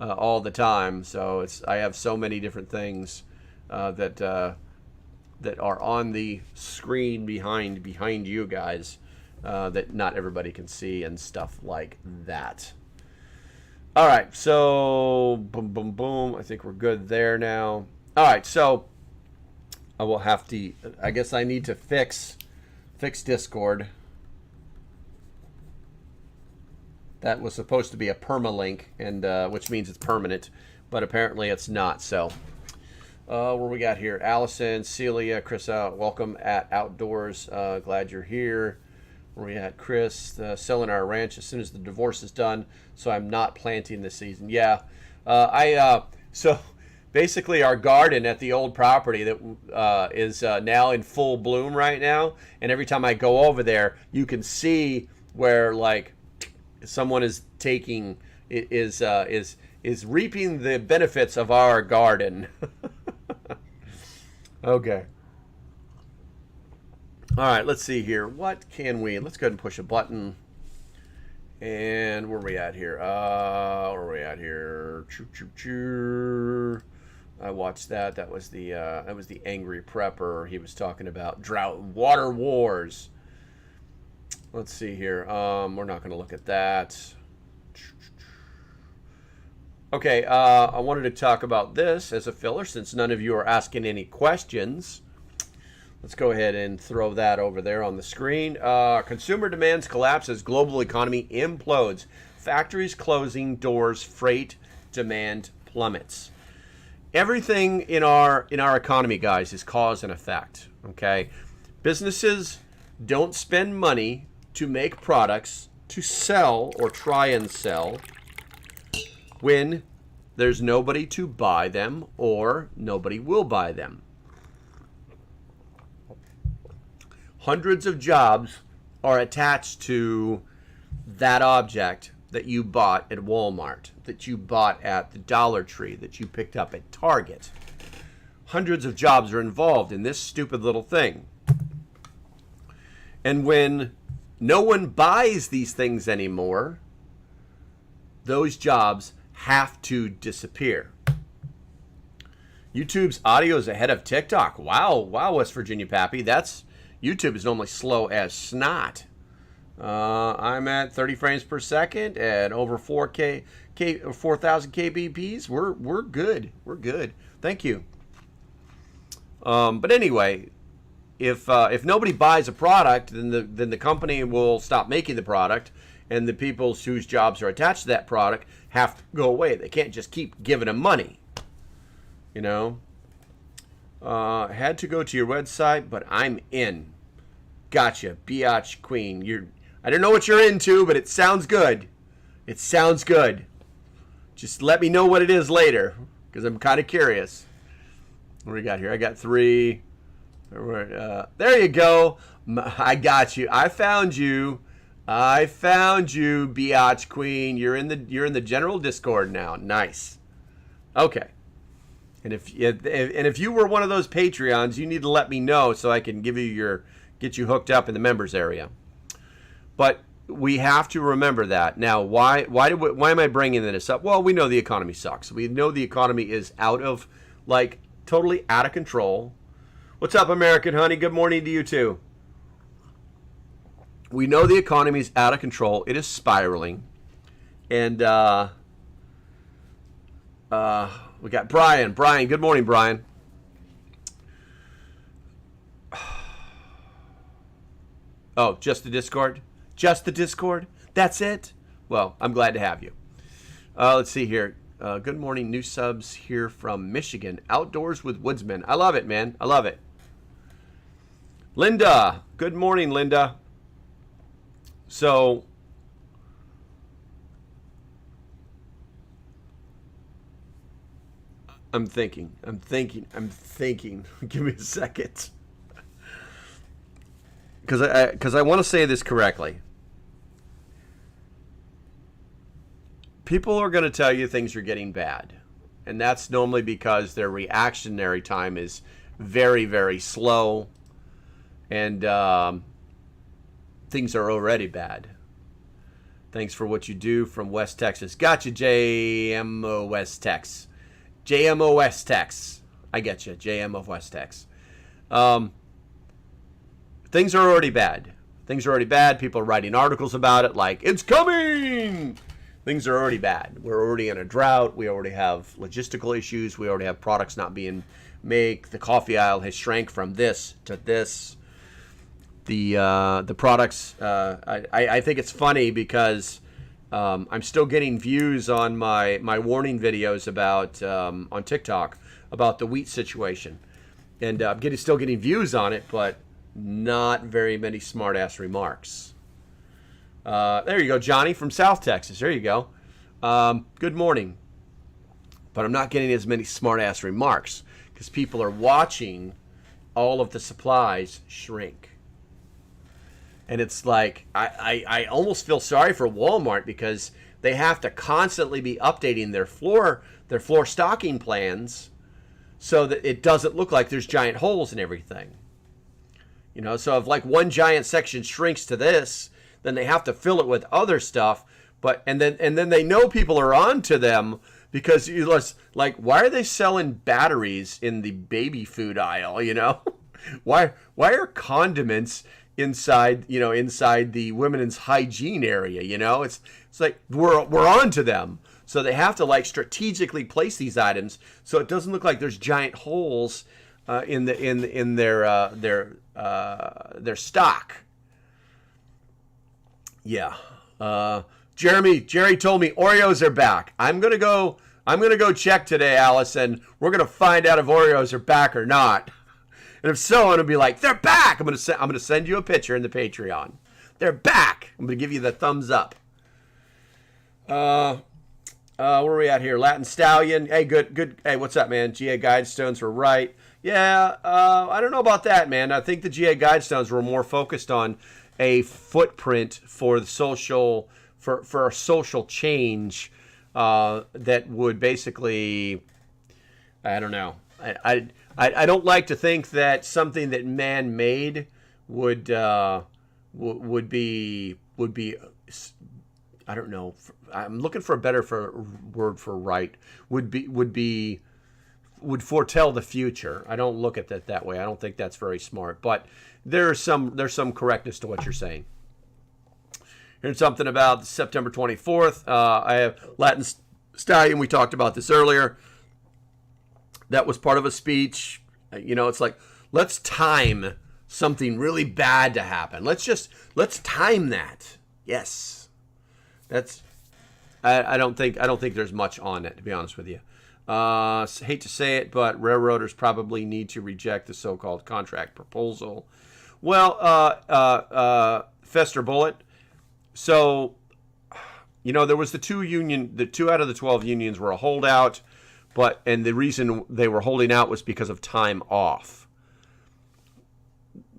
all the time. So I have so many different things that are on the screen behind you guys that not everybody can see and stuff like that. All right, so boom, boom, boom. I think we're good there now. All right, so I will have to. I guess I need to fix Discord. That was supposed to be a permalink, and which means it's permanent, but apparently it's not. So, what we got here? Allison, Celia, Chris, welcome at Outdoors. Glad you're here. Where we at? Chris, selling our ranch as soon as the divorce is done, so I'm not planting this season. Yeah, so basically our garden at the old property that is now in full bloom right now, and every time I go over there, you can see where like someone is taking is reaping the benefits of our garden. Okay. All right, let's see here. Let's go ahead and push a button. And where are we at here? Choo, choo, choo. I watched that. That was the Angry Prepper. He was talking about drought, water wars. Let's see here. We're not going to look at that. Okay, I wanted to talk about this as a filler since none of you are asking any questions. Let's go ahead and throw that over there on the screen. Consumer demands collapse as global economy implodes. Factories closing doors, freight demand plummets. Everything in our economy, guys, is cause and effect. Okay, businesses don't spend money to make products to sell or try and sell when there's nobody to buy them or nobody will buy them. Hundreds of jobs are attached to that object that you bought at Walmart, that you bought at the Dollar Tree, that you picked up at Target. Hundreds of jobs are involved in this stupid little thing. And when no one buys these things anymore, those jobs have to disappear. YouTube's audio is ahead of TikTok. Wow, West Virginia Pappy. YouTube is normally slow as snot. I'm at 30 frames per second and over 4,000 kbps. We're good. We're good. Thank you. But anyway, if nobody buys a product, then the company will stop making the product, and the people whose jobs are attached to that product have to go away. They can't just keep giving them money. You know? Had to go to your website, but I'm in. Gotcha, biatch queen. I don't know what you're into, but it sounds good. It sounds good. Just let me know what it is later, because I'm kind of curious. What do we got here? I got 3. There you go. I got you. I found you. Biatch queen. You're in the general Discord now. Nice. Okay. And if you were one of those Patreons, you need to let me know so I can get you hooked up in the members area. But we have to remember that. Now, why am I bringing this up? Well, we know the economy sucks. We know the economy is totally out of control. What's up, American honey? Good morning to you too. We know the economy is out of control. It is spiraling. And we got Brian. Brian, good morning, Brian. Oh, just the Discord? Just the Discord? That's it? Well, I'm glad to have you. Let's see here. Good morning, new subs here from Michigan. Outdoors with Woodsman. I love it, man. I love it. Linda. Good morning, Linda. So, I'm thinking. Give me a second. Because I want to say this correctly. People are going to tell you things are getting bad. And that's normally because their reactionary time is very, very slow. And things are already bad. Thanks for what you do from West Texas. Gotcha, JMO West Tex. JMO West Tex. I get you, JMO West Tex. Things are already bad. Things are already bad. People are writing articles about it like, it's coming! Things are already bad. We're already in a drought. We already have logistical issues. We already have products not being made. The coffee aisle has shrank from this to this. The products, I think it's funny because I'm still getting views on my warning videos about on TikTok about the wheat situation. And I'm still getting views on it, but not very many smart-ass remarks. There you go, Johnny from South Texas. There you go. Good morning. But I'm not getting as many smart-ass remarks because people are watching all of the supplies shrink. And it's like, I almost feel sorry for Walmart because they have to constantly be updating their floor stocking plans so that it doesn't look like there's giant holes in everything. You know, so if like one giant section shrinks to this, then they have to fill it with other stuff. And then they know people are on to them because like, why are they selling batteries in the baby food aisle? You know, why are condiments inside the women's hygiene area? You know, it's like we're on to them. So they have to like strategically place these items so it doesn't look like there's giant holes in their stock. Yeah. Jerry told me Oreos are back. I'm gonna go check today, Allison. We're gonna find out if Oreos are back or not. And if so, I'm gonna be like, they're back. I'm gonna send you a picture in the Patreon. They're back. I'm gonna give you the thumbs up. Where are we at here? Latin Stallion. Hey, good. Hey, what's up, man? GA Guidestones were right. Yeah, I don't know about that, man. I think the GA Guidestones were more focused on a footprint for the social, for a social change that would basically, I don't know. I don't like to think that something that man made would be I don't know. I'm looking for a better word for right. Would foretell the future. I don't look at it that way. I don't think that's very smart. But there's some correctness to what you're saying. Here's something about September 24th. I have Latin Stallion. We talked about this earlier. That was part of a speech. You know, it's like, let's time something really bad to happen. Let's time that. Yes. That's I don't think there's much on it, to be honest with you. Hate to say it, but railroaders probably need to reject the so-called contract proposal. Well, Fester Bullet. So, there was the two out of the 12 unions were a holdout, and the reason they were holding out was because of time off.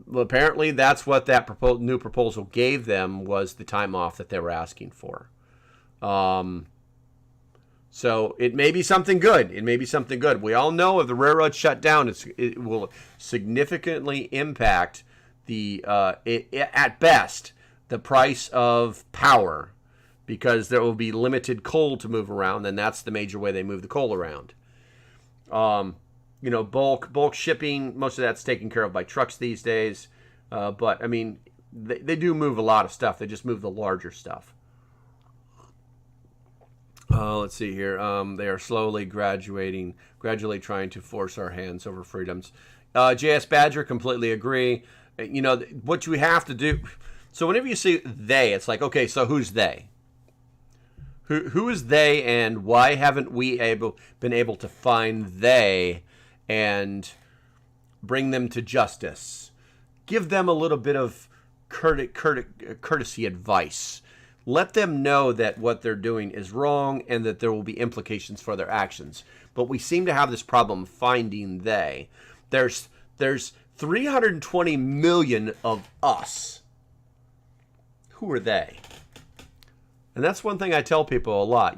Well, apparently, that's what that new proposal gave them, was the time off that they were asking for. So it may be something good. We all know if the railroad shut down, it will significantly impact at best, the price of power, because there will be limited coal to move around, and that's the major way they move the coal around. Bulk shipping, most of that's taken care of by trucks these days. But I mean, they do move a lot of stuff. They just move the larger stuff. Let's see here. They are gradually trying to force our hands over freedoms. JS Badger, completely agree. What you have to do. So whenever you see they, it's like, okay, so who's they? Who is they, and why haven't we been able to find they and bring them to justice? Give them a little bit of courtesy advice. Let them know that what they're doing is wrong and that there will be implications for their actions. But we seem to have this problem finding they. There's 320 million of us. Who are they? And that's one thing I tell people a lot.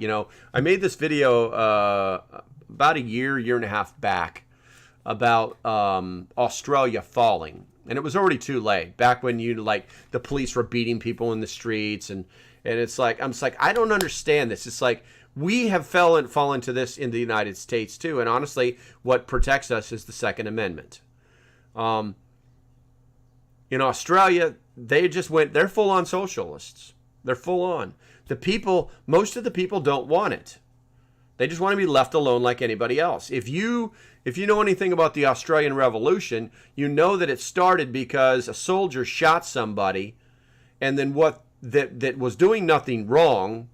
I made this video about a year and a half back about Australia falling. And it was already too late. Back when the police were beating people in the streets, and it's like, I don't understand this. It's like we have fallen to this in the United States too. And honestly, what protects us is the Second Amendment. In Australia, they're full on socialists. They're full on. Most of the people don't want it. They just want to be left alone like anybody else. If you know anything about the Australian Revolution, you know that it started because a soldier shot somebody, and then that was doing nothing wrong,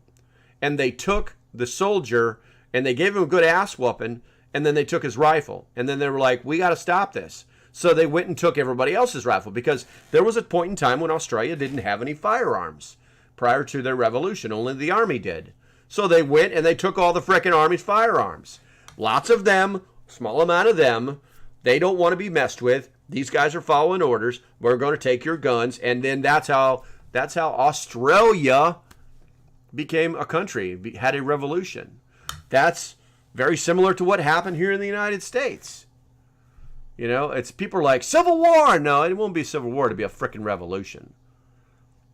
and they took the soldier and they gave him a good ass whooping, and then they took his rifle, and then they were like, we got to stop this. So they went and took everybody else's rifle, because there was a point in time when Australia didn't have any firearms prior to their revolution. Only the army did. So they went and they took all the frickin' army's firearms. Lots of them, small amount of them. They don't want to be messed with. These guys are following orders. We're going to take your guns. And then that's how Australia became a country, had a revolution. That's very similar to what happened here in the United States. It's people are like, Civil War. No, it won't be a civil war. It'll be a frickin' revolution.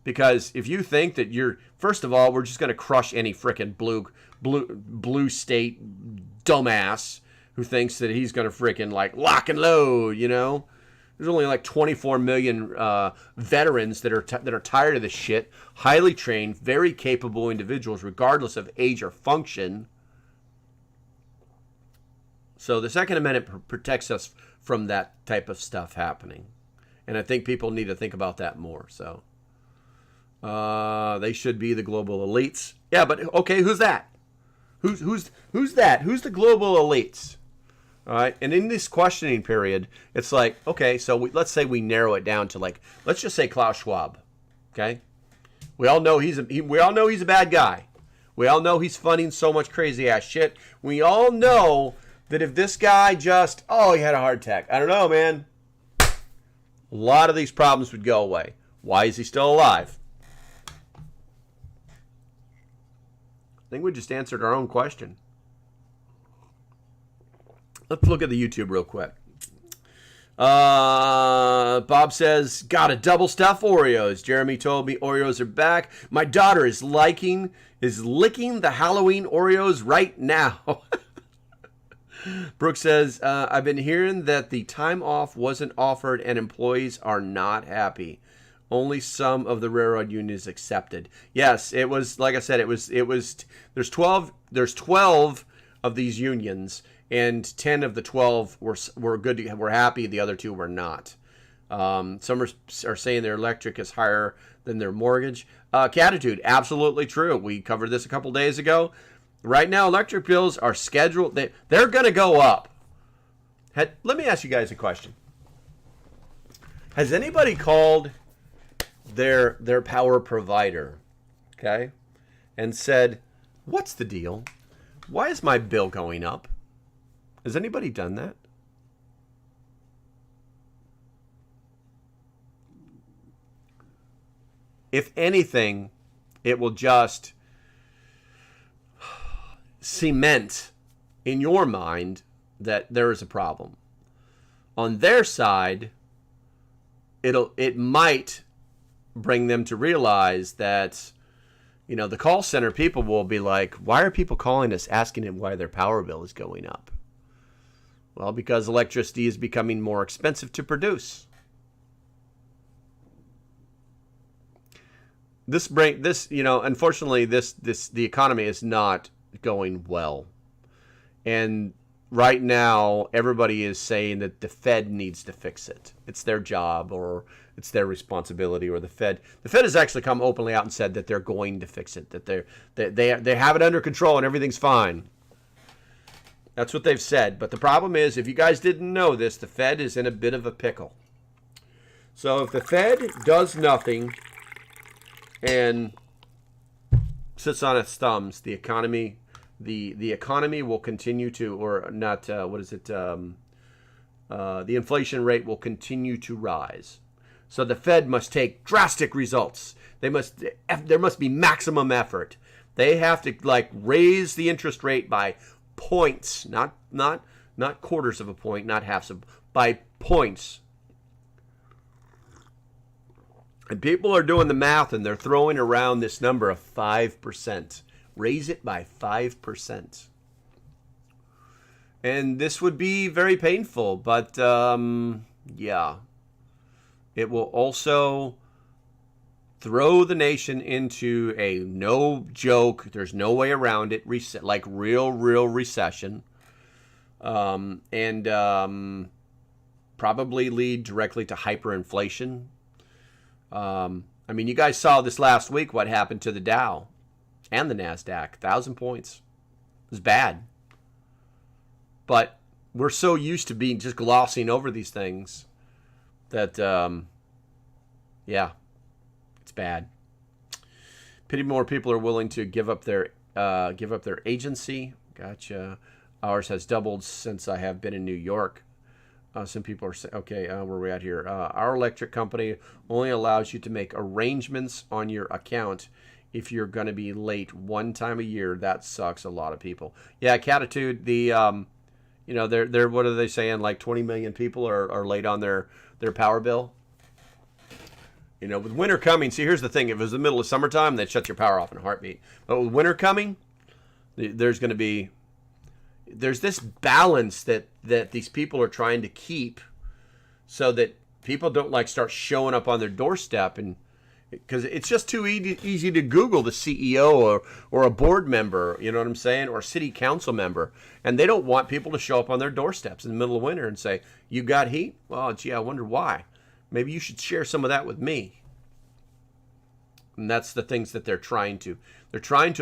Because if you think that first of all, we're just going to crush any frickin' blue state dumbass who thinks that he's going to frickin' lock and load, There's only 24 million veterans that are tired of this shit, highly trained, very capable individuals, regardless of age or function. So the Second Amendment protects us from that type of stuff happening. And I think people need to think about that more, so. They should be the global elites. Yeah, but okay, who's that? Who's that? Who's the global elites? All right, and in this questioning period, it's like, okay, so let's say we narrow it down to let's just say Klaus Schwab. Okay, we all know he's a bad guy. We all know he's funding so much crazy ass shit. We all know that if this guy he had a heart attack. I don't know, man. A lot of these problems would go away. Why is he still alive? I think we just answered our own question. Let's look at the YouTube real quick. Bob says, got a double stuff Oreos. Jeremy told me Oreos are back. My daughter is licking the Halloween Oreos right now. Brooke says, I've been hearing that the time off wasn't offered and employees are not happy. Only some of the railroad unions accepted. Yes, it was, like I said, there's 12 of these unions, and 10 of the 12 were happy, the other 2 were not. Some are saying their electric is higher than their mortgage. Catitude, absolutely true. We covered this a couple days ago. Right now, electric bills are scheduled. They're going to go up. Let me ask you guys a question. Has anybody called their power provider, okay, and said, what's the deal? Why is my bill going up? Has anybody done that? If anything, it will just cement in your mind that there is a problem. On their side, it might bring them to realize that, the call center people will be like, why are people calling us asking them why their power bill is going up? Well, because electricity is becoming more expensive to produce. Unfortunately, the economy is not going well. And right now, everybody is saying that the Fed needs to fix it. It's their job, or it's their responsibility, or the Fed has actually come openly out and said that they're going to fix it, that they have it under control and everything's fine. That's what they've said. But the problem is, if you guys didn't know this, the Fed is in a bit of a pickle. So if the Fed does nothing and sits on its thumbs, the economy will continue to, or not, the inflation rate will continue to rise. So the Fed must take drastic results. There must be maximum effort. They have to raise the interest rate by points, not quarters of a point, not halves of, by points. And people are doing the math, and they're throwing around this number of 5%. Raise it by 5%. And this would be very painful, but yeah. It will also throw the nation into a no joke, there's no way around it, real recession. And probably lead directly to hyperinflation. You guys saw this last week, what happened to the Dow and the NASDAQ, 1,000 points. It was bad. But we're so used to just glossing over these things that, it's bad. Pity more people are willing to give up their agency. Gotcha. Ours has doubled since I have been in New York. Some people are saying, okay, where are we at here? Our electric company only allows you to make arrangements on your account if you're going to be late one time a year. That sucks a lot of people. Yeah, Catitude, they're what are they saying? Like 20 million people are late on their power bill. With winter coming, see, here's the thing. If it was the middle of summertime, they'd shut your power off in a heartbeat. But with winter coming, there's this balance that these people are trying to keep so that people don't start showing up on their doorstep, and because it's just too easy to Google the CEO or a board member, you know what I'm saying, or a city council member, and they don't want people to show up on their doorsteps in the middle of winter and say, you got heat? Well, gee, I wonder why. Maybe you should share some of that with me. And that's the things that they're trying to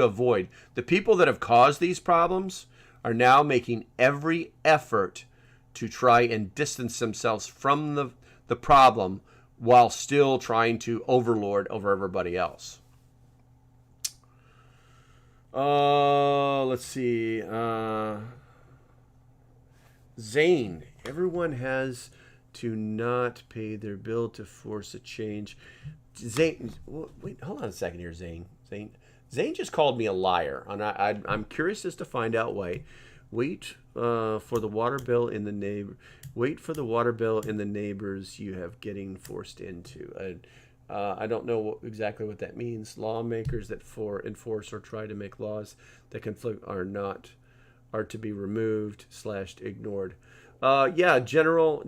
avoid. The people that have caused these problems are now making every effort to try and distance themselves from the problem while still trying to overlord over everybody else. Let's see. Zane, everyone has to not pay their bill to force a change. Zane, wait, hold on a second here, Zane. Zane just called me a liar, and I'm curious as to find out why. Wait for the water bill in the neighbors you have getting forced into. I don't know exactly what that means. Lawmakers that enforce or try to make laws that conflict are to be removed / ignored. General,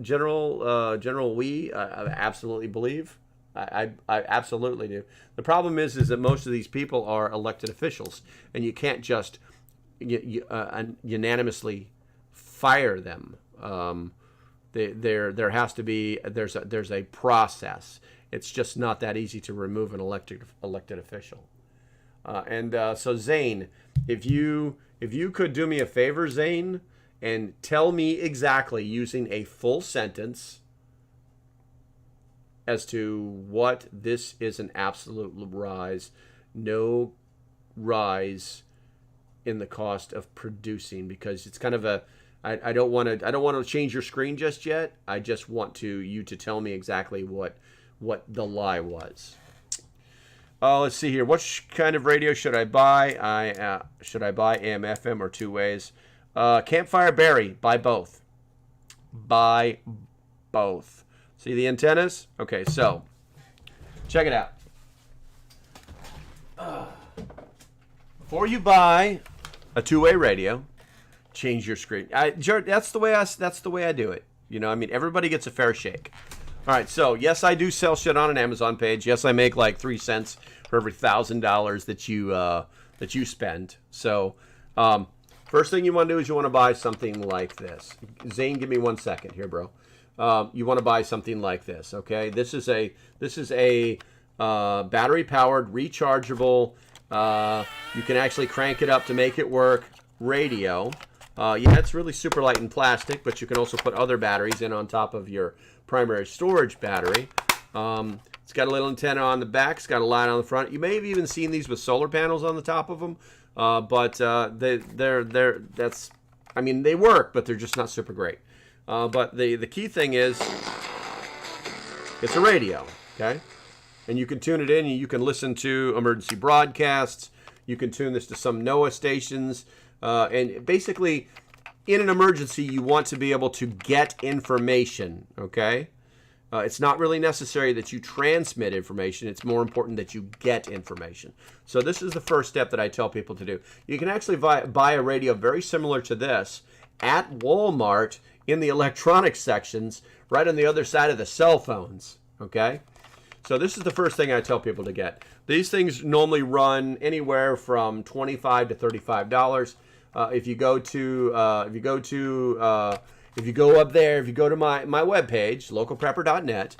we absolutely believe. I absolutely do. The problem is that most of these people are elected officials, and you can't just unanimously fire them. There has to be there's a process. It's just not that easy to remove an elected official. So Zane, if you could do me a favor, Zane, and tell me exactly using a full sentence as to what this is an absolute rise, no rise in the cost of producing, because it's kind of a I don't want to change your screen just yet. I just want you to tell me exactly what the lie was. Let's see here. What kind of radio should I buy? Should I buy AM, FM, or two ways? Campfire Barry. Buy both. Buy both. See the antennas? Okay, so check it out. Before you buy a two-way radio, change your screen. That's the way I do it. You know, I mean, everybody gets a fair shake. All right, so yes, I do sell shit on an Amazon page. Yes, I make like 3 cents for every $1,000 that you spend. So, first thing you want to do is you want to buy something like this. Zane, give me 1 second here, bro. You want to buy something like this, okay? This is a battery-powered, rechargeable. You can actually crank it up to make it work. Radio. Yeah, it's really super light in plastic, but you can also put other batteries in on top of your primary storage battery. It's got a little antenna on the back. It's got a light on the front. You may have even seen these with solar panels on the top of them, but they work, but they're just not super great. But the key thing is, it's a radio, okay? And you can tune it in, and you can listen to emergency broadcasts. You can tune this to some NOAA stations. And basically, in an emergency, you want to be able to get information, okay? It's not really necessary that you transmit information. It's more important that you get information. So this is the first step that I tell people to do. You can actually buy a radio very similar to this at Walmart in the electronics sections, right on the other side of the cell phones, okay? So this is the first thing I tell people to get. These things normally run anywhere from $25 to $35. If you go to my webpage, localprepper.net,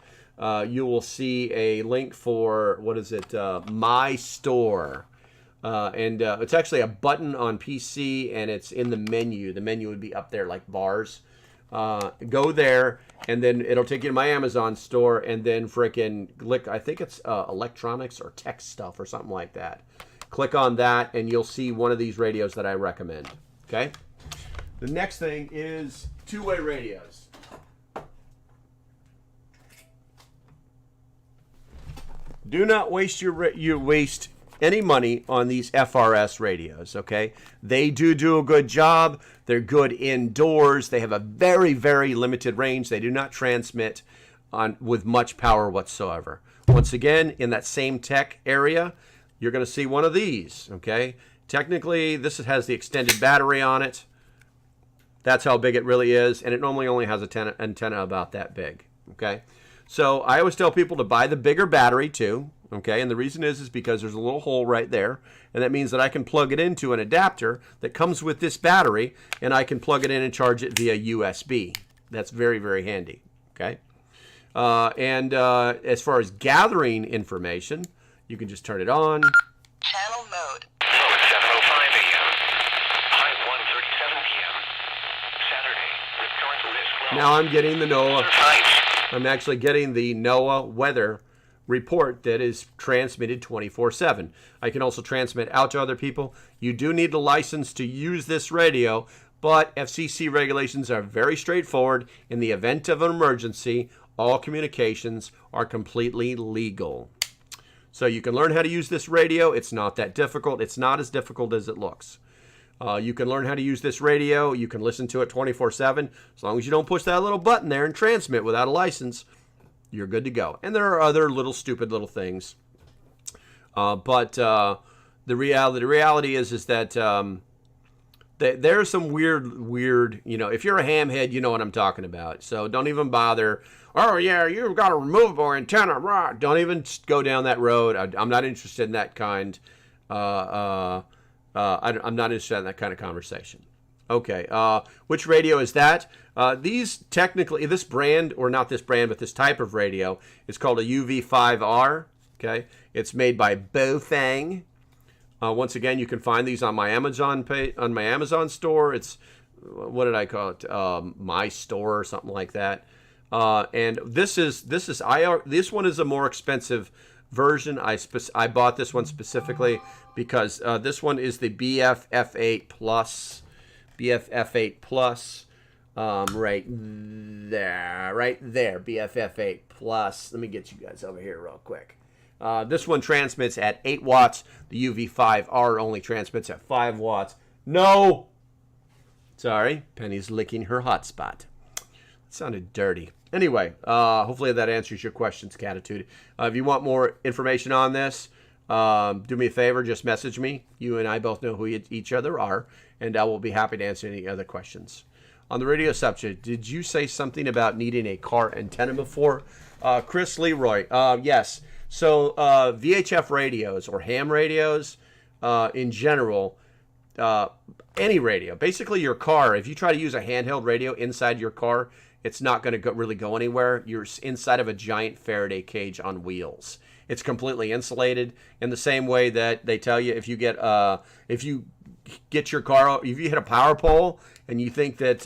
you will see a link for, My Store. And it's actually a button on PC, and it's in the menu. The menu would be up there like bars. Go there, and then it'll take you to my Amazon store, and then frickin' click, I think it's electronics or tech stuff or something like that. Click on that, and you'll see one of these radios that I recommend, okay? The next thing is two-way radios. Do not waste waste any money on these FRS radios, okay? They do a good job. They're good indoors. They have a very, very limited range. They do not transmit with much power whatsoever. Once again, in that same tech area, you're going to see one of these, okay? Technically, this has the extended battery on it. That's how big it really is, and it normally only has an antenna about that big, okay? So I always tell people to buy the bigger battery too, okay? And the reason is because there's a little hole right there, and that means that I can plug it into an adapter that comes with this battery, and I can plug it in and charge it via USB. That's very, very handy, okay? As far as gathering information, you can just turn it on. Channel mode. So it's 7:05 a.m. High 1:37 p.m. Saturday. With current risk low. Now I'm getting the NOAA. Right. I'm actually getting the NOAA weather report that is transmitted 24/7. I can also transmit out to other people. You do need a license to use this radio, but FCC regulations are very straightforward. In the event of an emergency, all communications are completely legal. So you can learn how to use this radio. It's not that difficult. It's not as difficult as it looks. You can learn how to use this radio. You can listen to it 24/7. As long as you don't push that little button there and transmit without a license, you're good to go. And there are other little stupid little things. But the reality is that there's some weird, if you're a hamhead, you know what I'm talking about. So don't even bother. Oh, yeah, you've got a removable antenna. Right. Don't even go down that road. I'm not interested in that kind. I'm not interested in that kind of conversation. Okay. Which radio is that? These technically, this brand, or not this brand, but this type of radio is called a UV5R. Okay. It's made by Bofang. Once again, you can find these on my Amazon on my Amazon store. It's, what did I call it? My store or something like that. And this one is a more expensive version. I bought this one specifically because this one is the BFF8 Plus. BFF8 Plus, right there, BFF8 Plus. Let me get you guys over here real quick. This one transmits at 8 watts. The UV5R only transmits at 5 watts. No! Sorry, Penny's licking her hotspot. That sounded dirty. Anyway, hopefully that answers your questions, Catitude. If you want more information on this, do me a favor, just message me. You and I both know who each other are, and I will be happy to answer any other questions. On the radio subject, did you say something about needing a car antenna before? Chris Leroy, yes. So VHF radios or ham radios in general, any radio, basically your car, if you try to use a handheld radio inside your car, it's not going to really go anywhere. You're inside of a giant Faraday cage on wheels. It's completely insulated in the same way that they tell you if you get your car, if you hit a power pole and you think that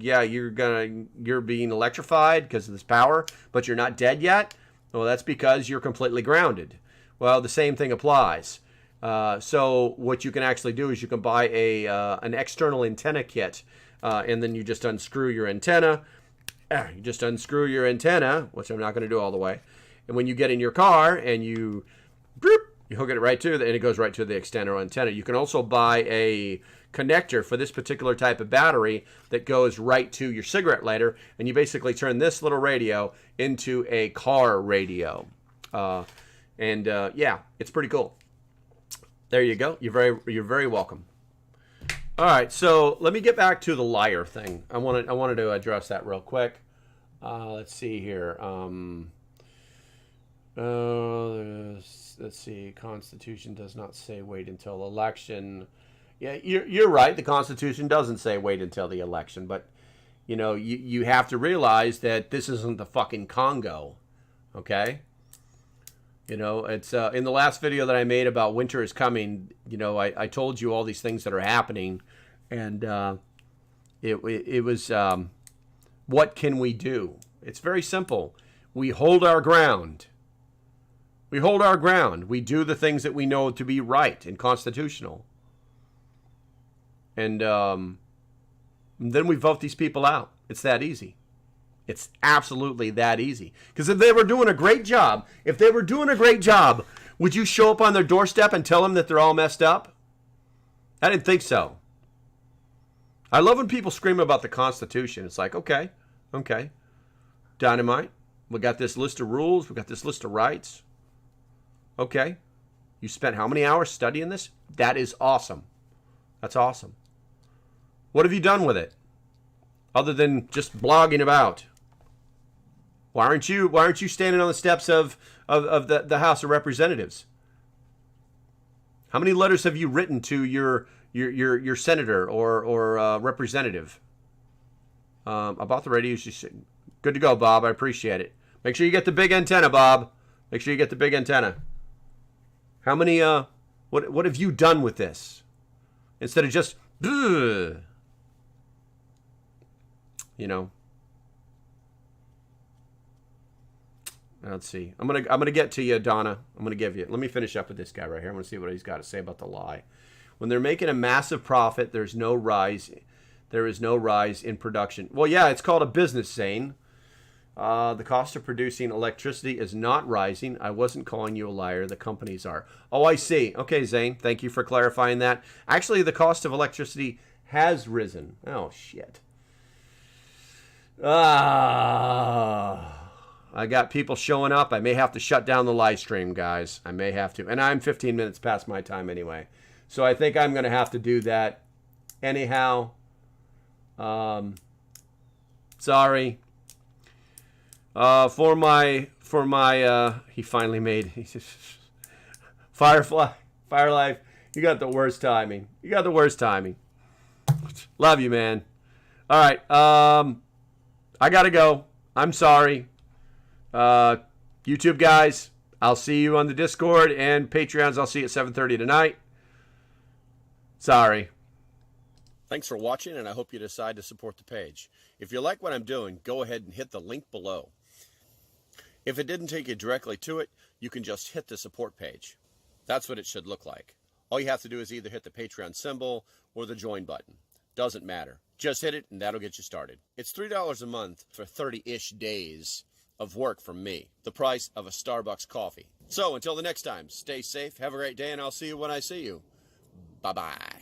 you're being electrified because of this power, but you're not dead yet. Well, that's because you're completely grounded. Well, the same thing applies. So what you can actually do is you can buy an external antenna kit, and then you just unscrew your antenna. You just unscrew your antenna, which I'm not going to do all the way. And when you get in your car and you hook it right to and it goes right to the external antenna. You can also buy a connector for this particular type of battery that goes right to your cigarette lighter, and you basically turn this little radio into a car radio. Yeah, it's pretty cool. There you go. You're very welcome. All right, so let me get back to the liar thing. I wanted to address that real quick. Let's see here. Let's see. Constitution does not say wait until election. Yeah, you're right. The Constitution doesn't say wait until the election, but you have to realize that this isn't the fucking Congo, okay? It's in the last video that I made about winter is coming. I told you all these things that are happening, and it was what can we do? It's very simple. We hold our ground. We hold our ground. We do the things that we know to be right and constitutional. And then we vote these people out. It's that easy. It's absolutely that easy. Because if they were doing a great job, would you show up on their doorstep and tell them that they're all messed up? I didn't think so. I love when people scream about the Constitution. It's like, okay. Dynamite. We got this list of rules. We got this list of rights. Okay. You spent how many hours studying this? That is awesome. That's awesome. What have you done with it? Other than just blogging about? Why aren't you standing on the steps of the House of Representatives? How many letters have you written to your senator or representative about the radio? Good to go, Bob. I appreciate it. Make sure you get the big antenna, Bob. Make sure you get the big antenna. How many? What have you done with this? Instead of just, Let's see. I'm gonna get to you, Donna. I'm gonna give you. Let me finish up with this guy right here. I'm gonna see what he's got to say about the lie. When they're making a massive profit, there is no rise in production. Well, yeah, it's called a business, Zane. The cost of producing electricity is not rising. I wasn't calling you a liar. The companies are. Oh, I see. Okay, Zane. Thank you for clarifying that. Actually, the cost of electricity has risen. Oh, shit. I got people showing up. I may have to shut down the live stream, guys. I may have to. And I'm 15 minutes past my time anyway. So I think I'm going to have to do that. Anyhow, sorry. For my he finally made Firelife, you got the worst timing. Love you, man. All right. I got to go. I'm sorry. YouTube guys, I'll see you on the Discord, and Patreons, I'll see you at 7:30 tonight. Sorry. Thanks for watching, and I hope you decide to support the page. If you like what I'm doing, go ahead and hit the link below. If it didn't take you directly to it, you can just hit the support page. That's what it should look like. All you have to do is either hit the Patreon symbol or the join button. Doesn't matter. Just hit it, and that'll get you started. It's $3 a month for 30-ish days of work from me. The price of a Starbucks coffee. So, until the next time, stay safe, have a great day, and I'll see you when I see you. Bye-bye.